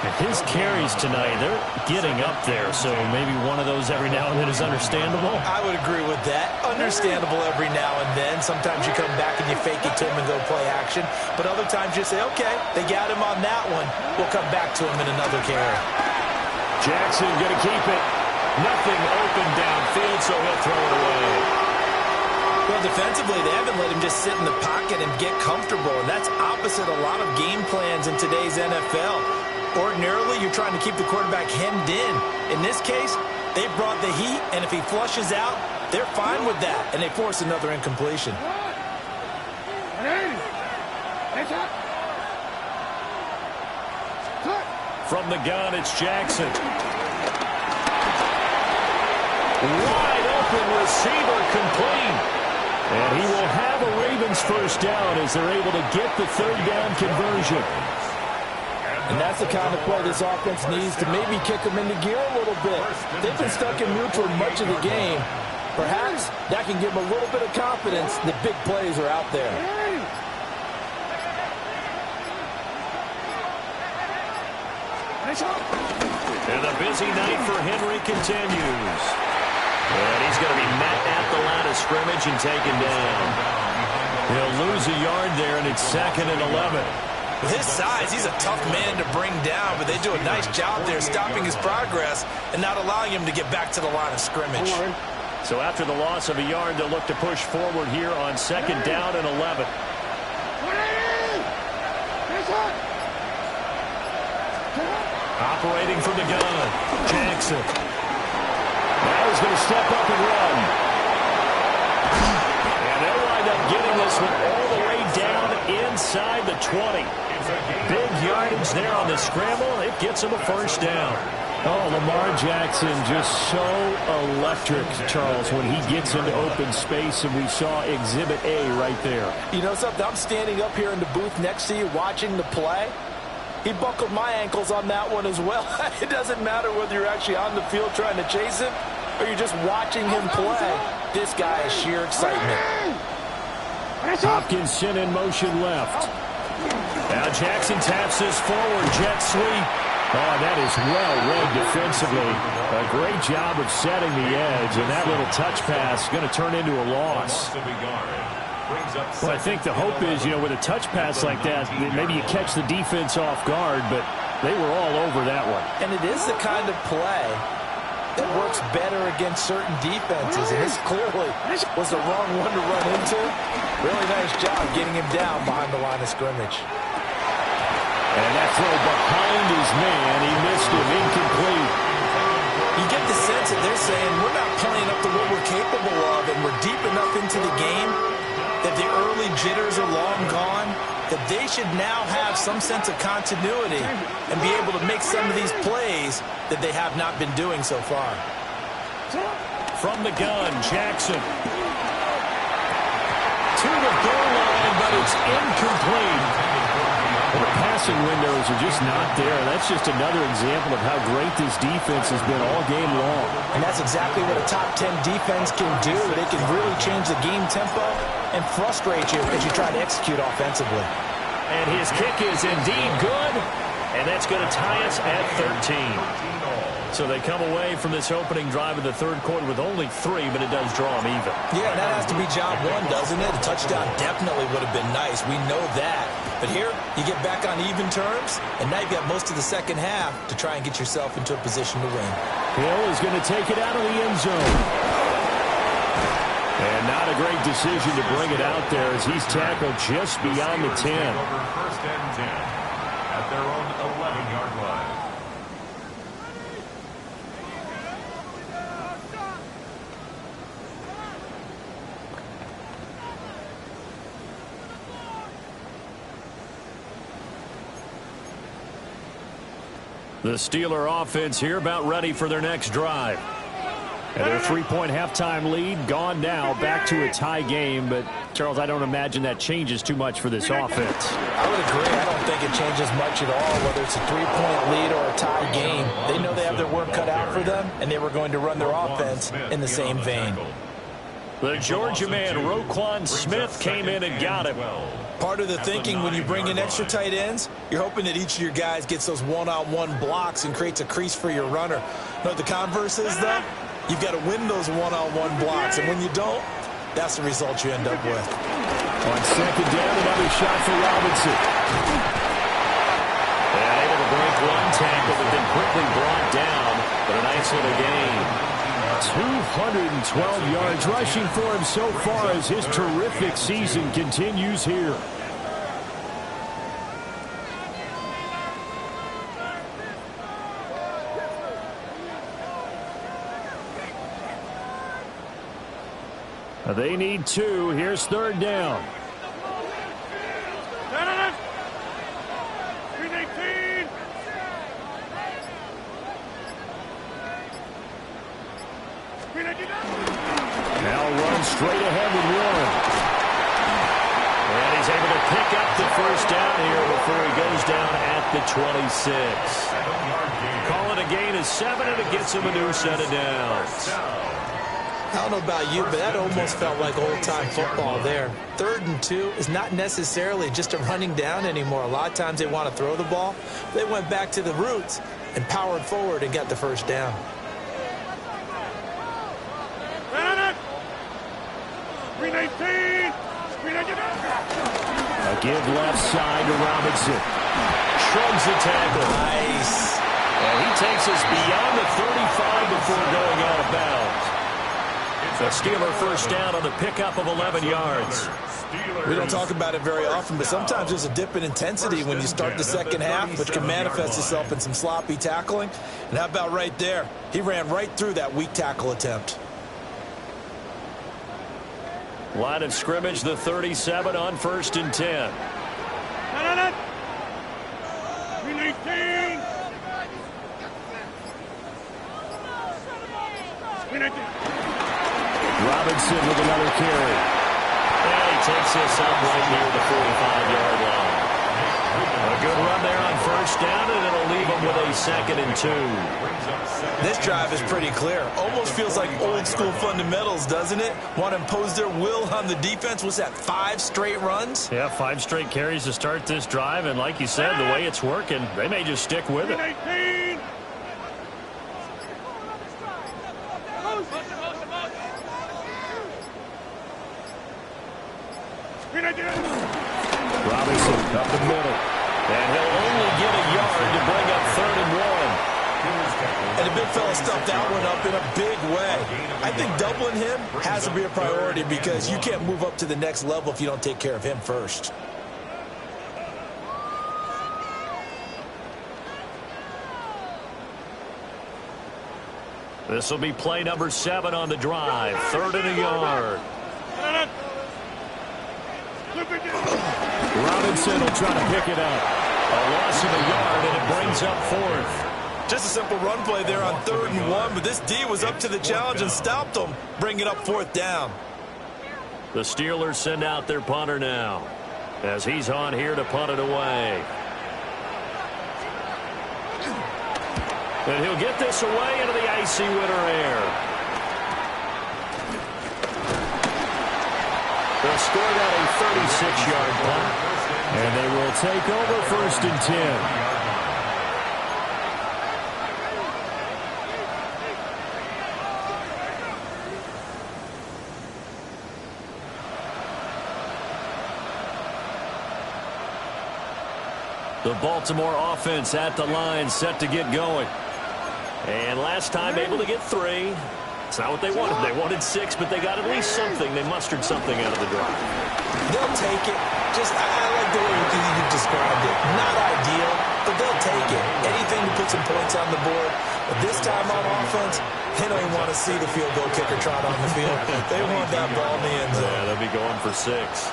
And his carries tonight, they're getting up there, so maybe one of those every now and then is understandable. I would agree with that. Understandable every now and then. Sometimes you come back and you fake it to him and go play action. But other times you say, okay, they got him on that one. We'll come back to him in another carry. Jackson going to keep it. Nothing open downfield, so he'll throw it away. Well, defensively, they haven't let him just sit in the pocket and get comfortable, and that's opposite a lot of game plans in today's NFL. Ordinarily, you're trying to keep the quarterback hemmed in. In this case, they brought the heat, and if he flushes out, they're fine with that, and they force another incompletion. From the gun, it's Jackson. Wide open receiver complete. And he will have a Ravens first down as they're able to get the 3rd down conversion. And that's the kind of play this offense needs to maybe kick them into gear a little bit. They've been stuck in neutral much of the game. Perhaps that can give them a little bit of confidence that big plays are out there. And the busy night for Henry continues. And he's going to be met at the line of scrimmage and taken down. He'll lose a yard there, and it's 2nd and 11. With his size, he's a tough man to bring down, but they do a nice job there stopping his progress and not allowing him to get back to the line of scrimmage. So after the loss of a yard, they'll look to push forward here on 2nd down and 11. Operating from the gun, Jackson. Now he's going to step up and run. And they'll wind up getting this one all the way down inside the 20. Big yardage there on the scramble. It gets him a 1st down. Oh, Lamar Jackson just so electric, Charles, when he gets into open space, and we saw Exhibit A right there. You know something? I'm standing up here in the booth next to you watching the play. He buckled my ankles on that one as well. It doesn't matter whether you're actually on the field trying to chase him or you're just watching him play. This guy is sheer excitement. Hopkinson in motion left. Now Jackson taps this forward, jet sweep. Oh, that is well read defensively. A great job of setting the edge, and that little touch pass is going to turn into a loss. Well, I think the hope is, with a touch pass like that, maybe you catch the defense off guard, but they were all over that one. And it is the kind of play that works better against certain defenses, and this clearly was the wrong one to run into. Really nice job getting him down behind the line of scrimmage. And that throw behind his man, he missed him, incomplete. You get the sense that they're saying we're not playing up to what we're capable of, and we're deep enough into the game that the early jitters are long gone, that they should now have some sense of continuity and be able to make some of these plays that they have not been doing so far. From the gun, Jackson. To the goal line, but it's incomplete. Well, the passing windows are just not there. That's just another example of how great this defense has been all game long. And that's exactly what a top 10 defense can do. They can really change the game tempo and frustrate you as you try to execute offensively. And his kick is indeed good, and that's going to tie us at 13. So they come away from this opening drive in the 3rd quarter with only 3, but it does draw them even. Yeah, that has to be job 1, doesn't it? A touchdown definitely would have been nice. We know that. But here, you get back on even terms, and now you've got most of the second half to try and get yourself into a position to win. Hill is going to take it out of the end zone. And not a great decision to bring it out there as he's tackled just beyond the 10. Over 1st and 10 at their own 11-yard line. The Steeler offense here about ready for their next drive. And their 3-point halftime lead gone now, back to a tie game. But, Charles, I don't imagine that changes too much for this offense. I would agree. I don't think it changes much at all, whether it's a 3-point lead or a tie game. They know they have their work cut out for them, and they were going to run their offense in the same vein. The Georgia man, Roquan Smith, came in and got him. Part of the thinking when you bring in extra tight ends, you're hoping that each of your guys gets those one-on-one blocks and creates a crease for your runner. You know what the converse is, though? You've got to win those one-on-one blocks, and when you don't, that's the result you end up with. On 2nd down, another shot for Robinson. And able to break one tackle, but then quickly brought down. But a nice little gain. 212 yards rushing for him so far as his terrific season continues here. They need 2. Here's 3rd down. 3-18. Now runs straight ahead with 1. And he's able to pick up the 1st down here before he goes down at the 26. Call it a gain of 7, and it gets him a new set of downs. I don't know about you, but that almost felt like old-time football there. 3rd and 2 is not necessarily just a running down anymore. A lot of times they want to throw the ball. They went back to the roots and powered forward and got the first down. A give left side to Robinson. Shrugs the tackle. Nice. And he takes us beyond the 35 before going out of bounds. A Steeler first down on the pickup of 11 yards. We don't talk about it very often, but sometimes there's a dip in intensity when you start the second half, which can manifest itself in some sloppy tackling. And how about right there? He ran right through that weak tackle attempt. Line of scrimmage, the 37 on 1st and 10. Robinson with another carry. And he takes this up right near the 45-yard line. A good run there on first down, and it'll leave him with a 2nd and 2. This drive is pretty clear. Almost feels like old school fundamentals, doesn't it? Want to impose their will on the defense. What's that, 5 straight runs? Yeah, 5 straight carries to start this drive, and like you said, the way it's working, they may just stick with it. Robinson up the middle. And he'll only get a yard to bring up 3rd and 1. And the big fella stuffed that one up in a big way. I think doubling him has to be a priority because you can't move up to the next level if you don't take care of him first. This will be play number 7 on the drive. 3rd and a yard. Robinson will try to pick it up. A loss of a yard, and it brings up 4th. Just a simple run play there on 3rd and 1, but this D was up to the challenge and stopped them, bringing up 4th down. The Steelers send out their punter now, as he's on here to punt it away. And he'll get this away into the icy winter air. They'll score that a 36-yard punt. And they will take over 1st and 10. The Baltimore offense at the line, set to get going. And last time able to get 3. It's not what they wanted. They wanted 6, but they got at least something. They mustered something out of the drive. They'll take it. Just, I like the way you described it. Not ideal, but they'll take it. Anything to put some points on the board. But this time on offense, they don't even want to see the field goal kicker trot on the field. They want that ball in the end zone. Yeah, they'll be going for 6.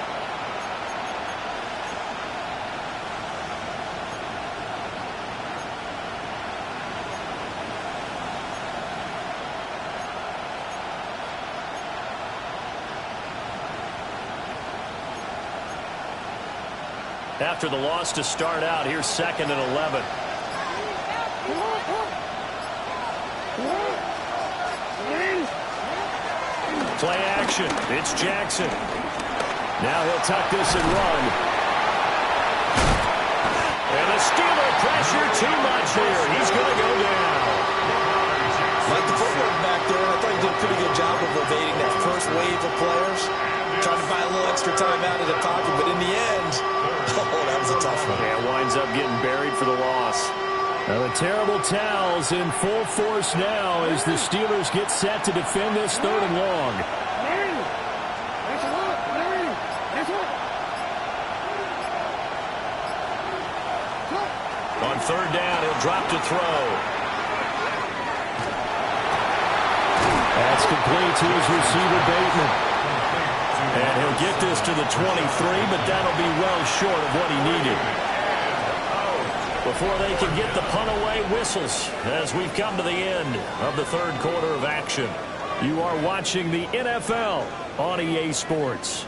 After the loss to start out, here's 2nd and 11. Play action. It's Jackson. Now he'll tuck this and run. And the Steeler pressure too much here. He's going to go down. Like the footwork back there, I thought he did a pretty good job of evading that first wave of players. Trying to buy a little extra time out of the pocket, but in the end, oh, that was a tough one. Yeah, winds up getting buried for the loss. Now the terrible towels in full force now as the Steelers get set to defend this 3rd and long. On 3rd down, he'll drop to throw. That's complete to his receiver, Bateman. And he'll get this to the 23, but that'll be well short of what he needed. Before they can get the punt away, whistles as we've come to the end of the 3rd quarter of action. You are watching the NFL on EA Sports.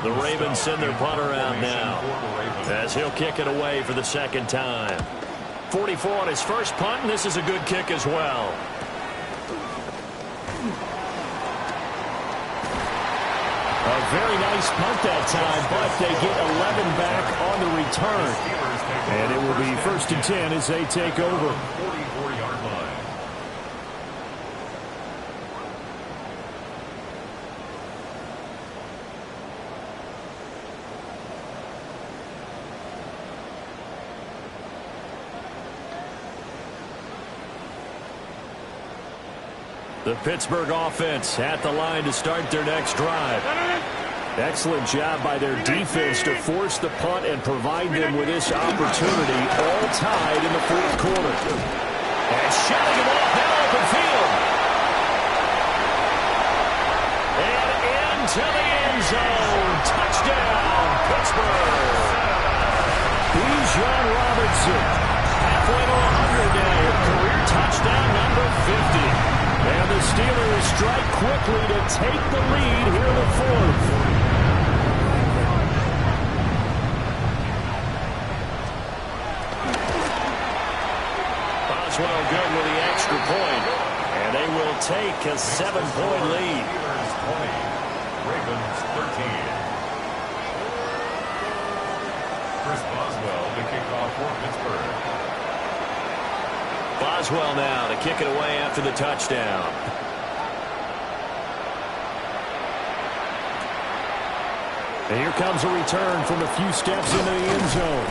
The Ravens send their punter out now as he'll kick it away for the 2nd time. 44 on his first punt, and this is a good kick as well. A very nice punt that time, but they get 11 back on the return. And it will be 1st and 10 as they take over. 44-yard line. The Pittsburgh offense at the line to start their next drive. Excellent job by their defense to force the punt and provide them with this opportunity, all tied in the 4th quarter. And shouting it off now open field. And into the end zone. Touchdown, Pittsburgh. Bijan Robinson, halfway to 100 now, career touchdown number 50. And the Steelers strike quickly to take the lead here in the 4th. Boswell good with the extra point. And they will take a 7-point lead. Steelers 20, Ravens 13. Chris Boswell to kick off for Pittsburgh. Boswell now to kick it away after the touchdown. And here comes a return from a few steps into the end zone.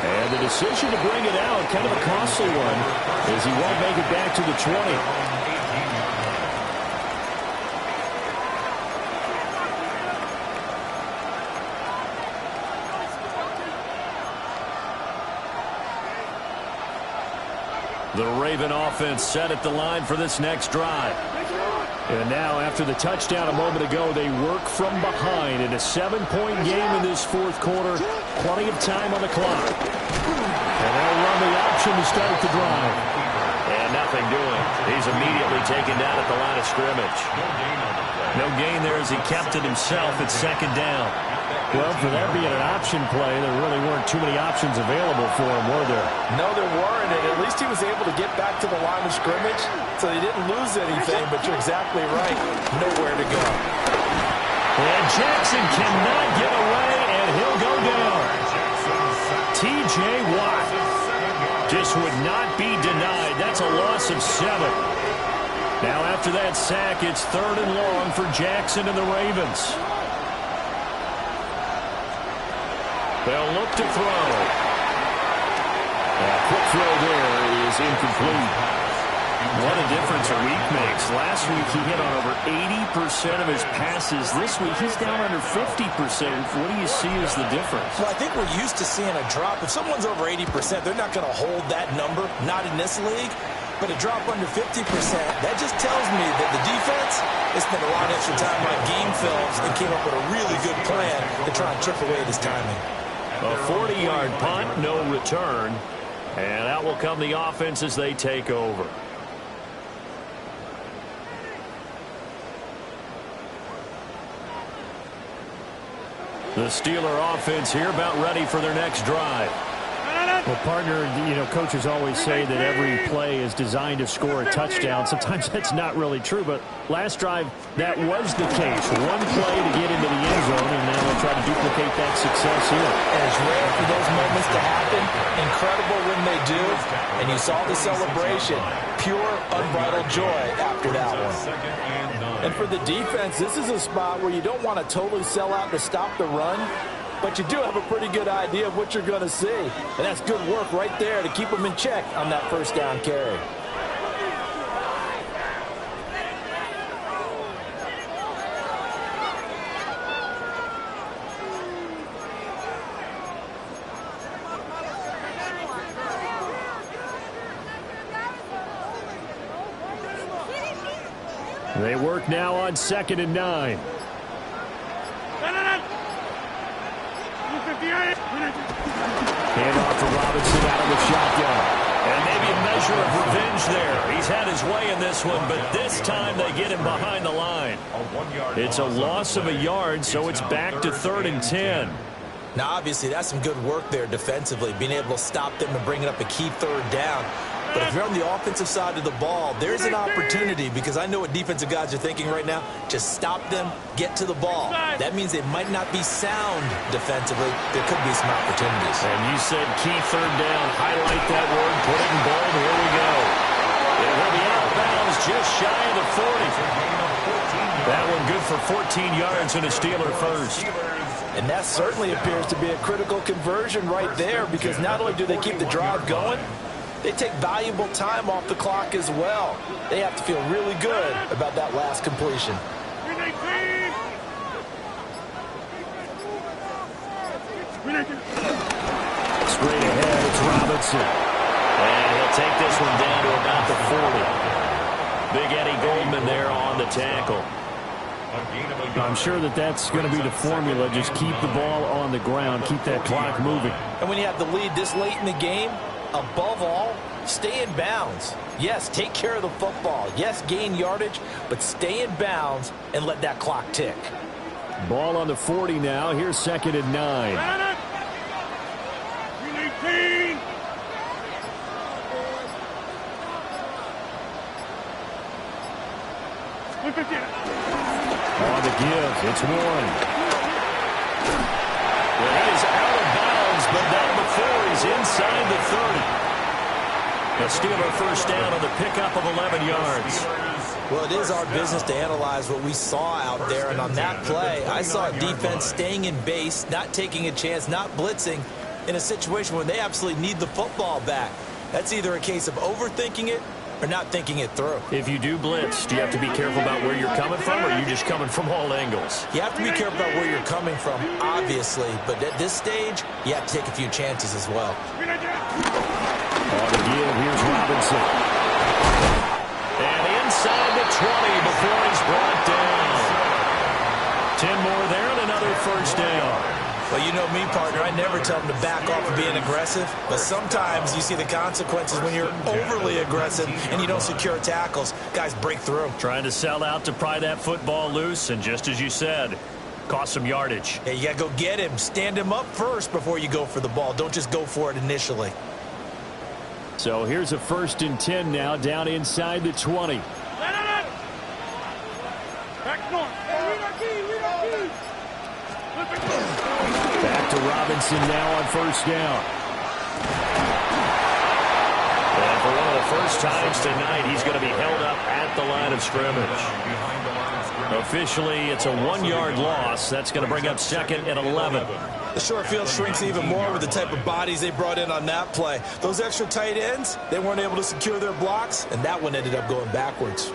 And the decision to bring it out, kind of a costly one, as he won't make it back to the 20. The Raven offense set at the line for this next drive. And now, after the touchdown a moment ago, they work from behind in a 7-point game in this 4th quarter. Plenty of time on the clock. And they'll run the option to start the drive. And nothing doing. He's immediately taken down at the line of scrimmage. No gain there as he kept it himself at 2nd down. Well, for that being an option play, there really weren't too many options available for him, were there? No, there weren't, and at least he was able to get back to the line of scrimmage, so he didn't lose anything, but you're exactly right. Nowhere to go. And Jackson cannot get away, and he'll go down. T.J. Watt just would not be denied. That's a loss of 7. Now, after that sack, it's 3rd and long for Jackson and the Ravens. They'll look to throw. A quick throw there is incomplete. What a difference a week makes. Last week he hit on over 80% of his passes. This week he's down under 50%. What do you see as the difference? Well, I think we're used to seeing a drop. If someone's over 80%, they're not going to hold that number. Not in this league. But a drop under 50%, that just tells me that the defense has spent a lot of extra time on game films and came up with a really good plan to try and chip away at his timing. A 40-yard punt, no return. And out will come the offense as they take over. The Steeler offense here about ready for their next drive. Well, partner, coaches always say that every play is designed to score a touchdown. Sometimes that's not really true, but last drive, that was the case. One play to get into the end zone, and now they'll try to duplicate that success here. And it's rare for those moments to happen. Incredible when they do. And you saw the celebration. Pure, unbridled joy after that one. And for the defense, this is a spot where you don't want to totally sell out to stop the run. But you do have a pretty good idea of what you're going to see. And that's good work right there to keep them in check on that 1st down carry. They work now on 2nd and 9. Hand off to Robinson out of the shotgun. And maybe a measure of revenge there. He's had his way in this one, but this time they get him behind the line. It's a loss of a yard, so it's back to 3rd and 10. Now, obviously, that's some good work there defensively, being able to stop them and bring it up a key 3rd down. But if you're on the offensive side of the ball, there's an opportunity, because I know what defensive guys are thinking right now. Just stop them, get to the ball. That means they might not be sound defensively. There could be some opportunities. And you said key third down. Highlight that word. Put it in bold. Here we go. It will be out of bounds just shy of the 40. That one good for 14 yards and a Steeler first. And that certainly appears to be a critical conversion right there, because not only do they keep the drive going, they take valuable time off the clock as well. They have to feel really good about that last completion. Straight ahead, it's Robinson. And he'll take this one down to about the 40. Big Eddie Goldman there on the tackle. I'm sure that that's going to be the formula. Just keep the ball on the ground. Keep that clock moving. And when you have the lead this late in the game, above all, stay in bounds. Yes, take care of the football. Yes, gain yardage, but stay in bounds and let that clock tick. Ball on the 40 now. Here's 2nd and 9. 319. On the give, it's Warren. Well, he is out of bounds, but not before he's inside the 30. A Steeler first down on the pickup of 11 yards. Well, it is our business to analyze what we saw out there, and on that play, I saw a defense staying in base, not taking a chance, not blitzing, in a situation where they absolutely need the football back. That's either a case of overthinking it or not thinking it through. If you do blitz, do you have to be careful about where you're coming from, or are you just coming from all angles? You have to be careful about where you're coming from, obviously, but at this stage, you have to take a few chances as well. On the give, here's Robinson. And inside the 20 before he's brought down. 10 more there and another first down. Well, you know me, partner. I never tell them to back off of being aggressive, but sometimes you see the consequences when you're overly aggressive and you don't secure tackles. Guys break through. Trying to sell out to pry that football loose, and just as you said, cost some yardage. Yeah, you got to go get him. Stand him up first before you go for the ball. Don't just go for it initially. So here's a 1st and 10 now, down inside the 20. Back north. Back to Robinson now on 1st down. And for one of the first times tonight, he's going to be held up at the line of scrimmage. Officially, it's a 1-yard loss. That's going to bring up 2nd and 11. The short field shrinks even more with the type of bodies they brought in on that play. Those extra tight ends, they weren't able to secure their blocks, and that one ended up going backwards.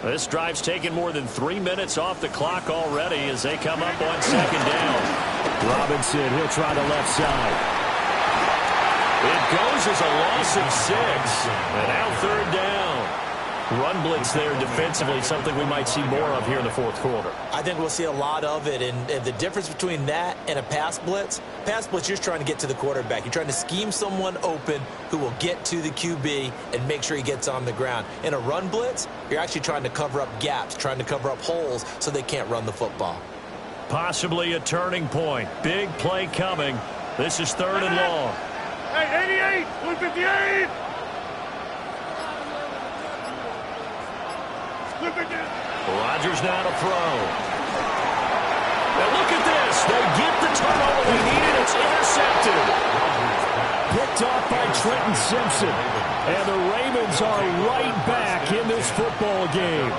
This drive's taken more than 3 minutes off the clock already as they come up on 2nd down. Robinson, he'll try the left side. It goes as a loss of 6. And now 3rd down. Run blitz there defensively, something we might see more of here in the 4th quarter. I think we'll see a lot of it, and the difference between that and a pass blitz, you're just trying to get to the quarterback. You're trying to scheme someone open who will get to the QB and make sure he gets on the ground. In a run blitz, you're actually trying to cover up gaps, trying to cover up holes so they can't run the football. Possibly a turning point. Big play coming. This is 3rd and long. Hey, 88, 158. Rodgers now to throw. Now look at this. They get the turnover they needed. It's intercepted. Picked off by Trenton Simpson. And the Ravens are right back in this football game.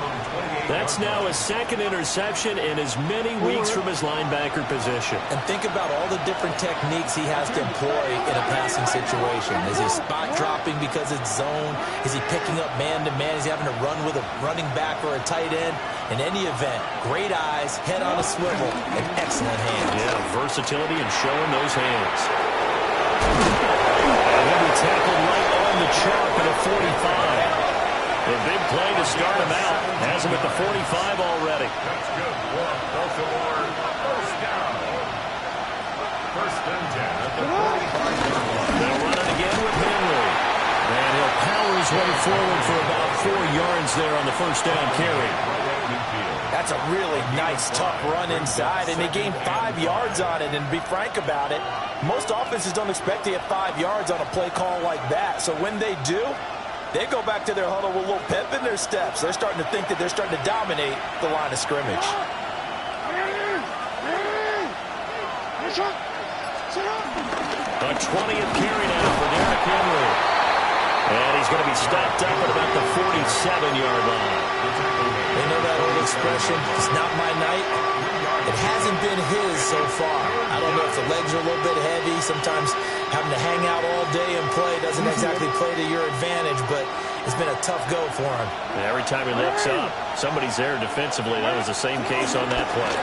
That's now his 2nd interception in as many weeks from his linebacker position. And think about all the different techniques he has to employ in a passing situation. Is he spot dropping because it's zone? Is he picking up man-to-man? Is he having to run with a running back or a tight end? In any event, great eyes, head on a swivel, and excellent hands. Yeah, versatility and showing those hands. And he'll be tackled right on the chalk at a 45. A big play to start him out. Has him at the 45 already. That's good for Baltimore. First down. 1st and 10 at the 45. They'll run it again with Henry. way forward for about 4 yards there on the first down carry. That's a really nice, tough run inside, and they gained 5 yards on it. And to be frank about it, most offenses don't expect to get 5 yards on a play call like that. So when they do, they go back to their huddle with a little pep in their steps. They're starting to think that they're starting to dominate the line of scrimmage. A 20th carry now for Derrick Henry. And he's going to be stopped up at about the 47-yard line. They know that old expression, it's not my night. It hasn't been his so far. I don't know if the legs are a little bit heavy. Sometimes having to hang out all day and play doesn't exactly play to your advantage, but it's been a tough go for him. And every time he looks up, somebody's there defensively. That was the same case on that play.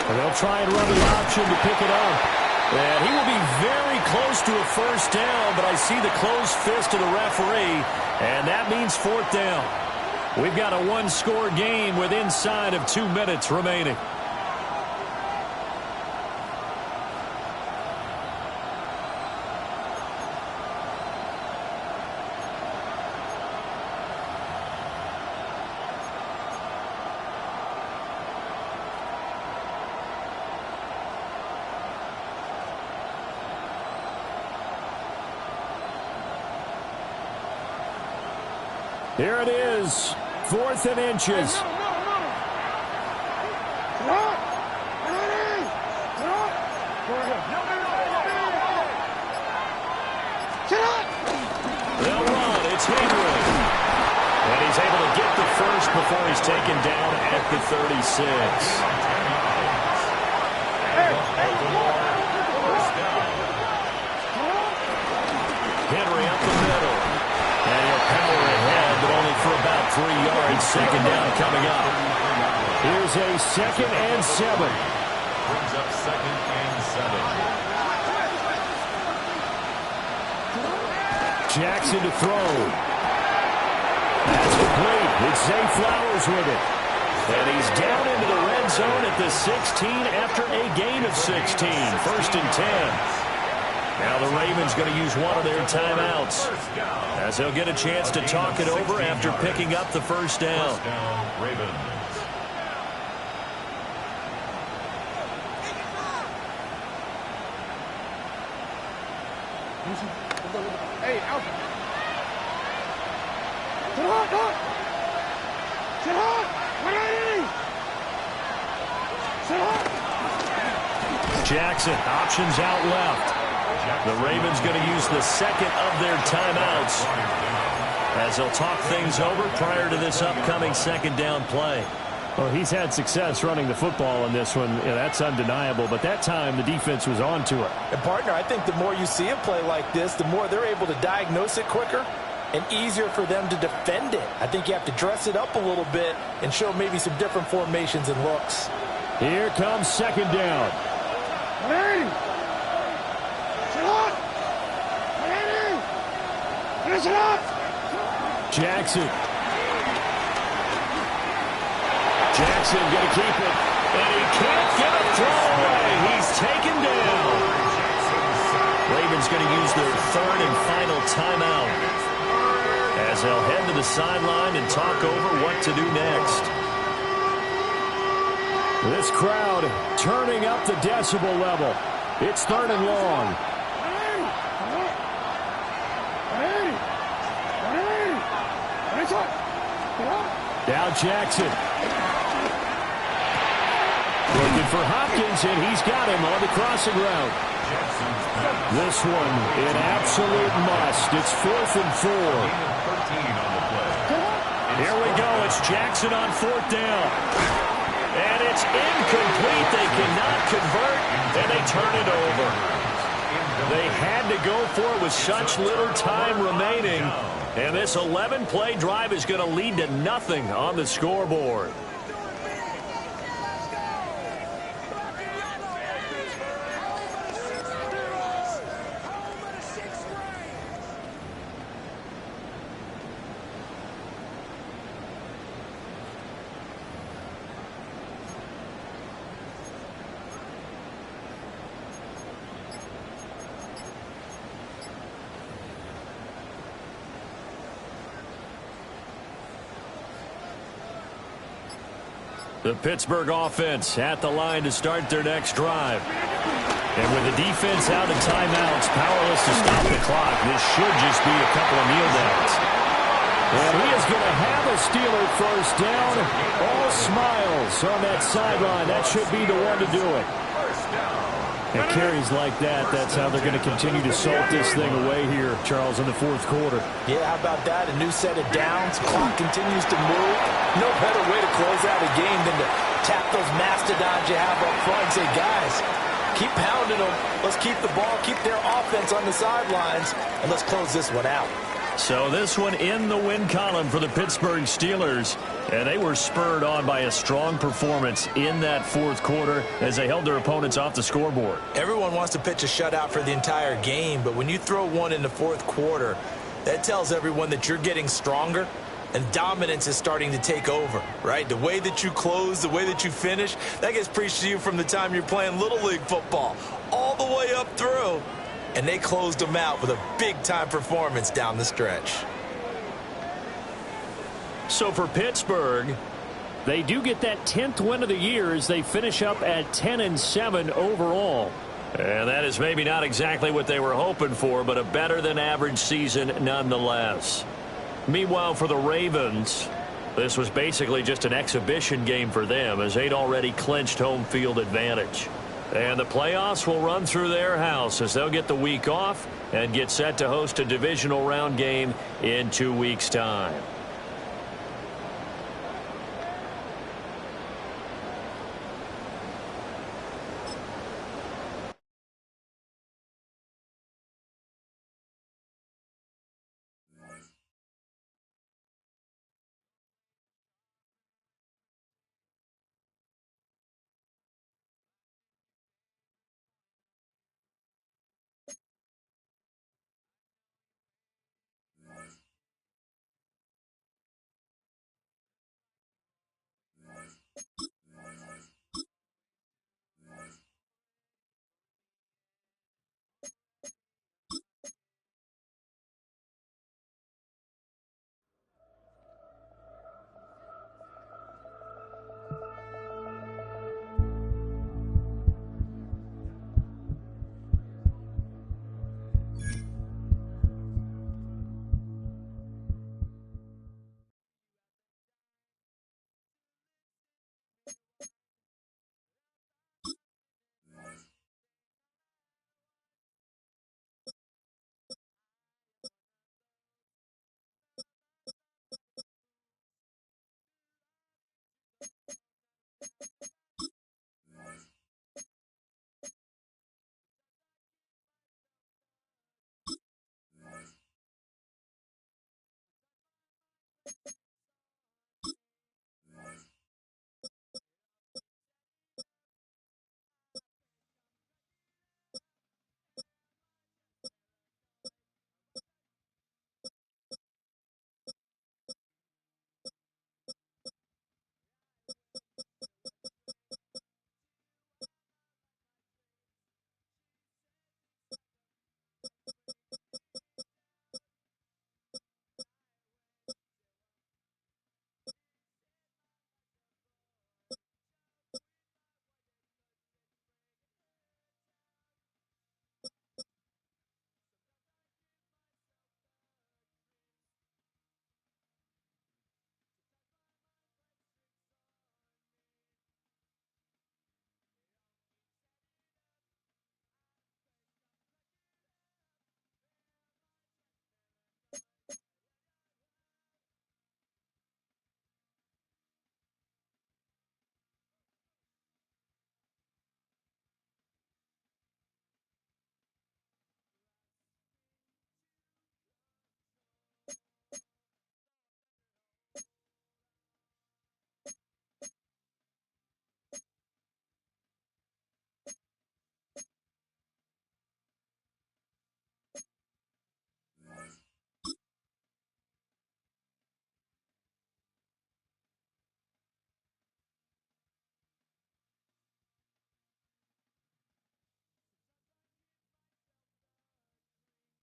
And they'll try and run the option to pick it up. And he will be very close to a first down, but I see the closed fist of the referee, and that means 4th down. We've got a one-score game with inside of 2 minutes remaining. Here it is, 4th and inches. They'll run. It's Henry. And he's able to get the first before he's taken down at the 36. Henry up the middle. And he'll power ahead, but only for about 3 yards. Second down coming up. Here's a 2nd and 7. Brings up 2nd and 7. Jackson to throw. That's complete. It's Zay Flowers with it. And he's down into the red zone at the 16 after a gain of 16. 1st and 10. Now the Ravens going to use one of their timeouts as they'll get a chance to talk it over after picking up the first down. First down, Ravens. Hey, Alpha. Sit hard, hard. Sit hard. 180. Sit hard. Jackson, options out left. The Ravens going to use the second of their timeouts as they'll talk things over prior to this upcoming 2nd down play. Well, he's had success running the football in this one. Yeah, that's undeniable. But that time, the defense was on to it. And, partner, I think the more you see a play like this, the more they're able to diagnose it quicker and easier for them to defend it. I think you have to dress it up a little bit and show maybe some different formations and looks. Here comes 2nd down. 180. Sit hard. 180. Finish it up. Jackson. Jackson going to keep it. And he can't get a throw away. He's taken down. Ravens going to use their 3rd and final timeout as they'll head to the sideline and talk over what to do next. This crowd turning up the decibel level. It's 3rd and long. 180. 180. Now Jackson. Looking for Hopkins, and he's got him on the crossing route. This one, an absolute must. It's 4th and 4. Here we go. It's Jackson on 4th down. And it's incomplete. They cannot convert, and they turn it over. They had to go for it with such little time remaining. And this 11-play drive is going to lead to nothing on the scoreboard. The Pittsburgh offense at the line to start their next drive. And with the defense out of timeouts, powerless to stop the clock, this should just be a couple of kneel downs. And he is going to have a Steeler first down. All smiles on that sideline. That should be the one to do it. And carries like that, that's how they're going to continue to salt this thing away here, Charles, in the fourth quarter. Yeah, how about that? A new set of downs. Clock continues to move. No better way to close out a game than to tap those mastodons you have up front and say, guys, keep pounding them. Let's keep the ball, keep their offense on the sidelines, and let's close this one out. So this one in the win column for the Pittsburgh Steelers. And they were spurred on by a strong performance in that fourth quarter as they held their opponents off the scoreboard. Everyone wants to pitch a shutout for the entire game, but when you throw one in the fourth quarter, that tells everyone that you're getting stronger and dominance is starting to take over, right? The way that you close, the way that you finish, that gets preached to you from the time you're playing Little League football all the way up through. And they closed them out with a big-time performance down the stretch. So for Pittsburgh, they do get that 10th win of the year as they finish up at 10-7 overall. And that is maybe not exactly what they were hoping for, but a better-than-average season nonetheless. Meanwhile, for the Ravens, this was basically just an exhibition game for them as they'd already clinched home field advantage. And the playoffs will run through their house as they'll get the week off and get set to host a divisional round game in 2 weeks' time.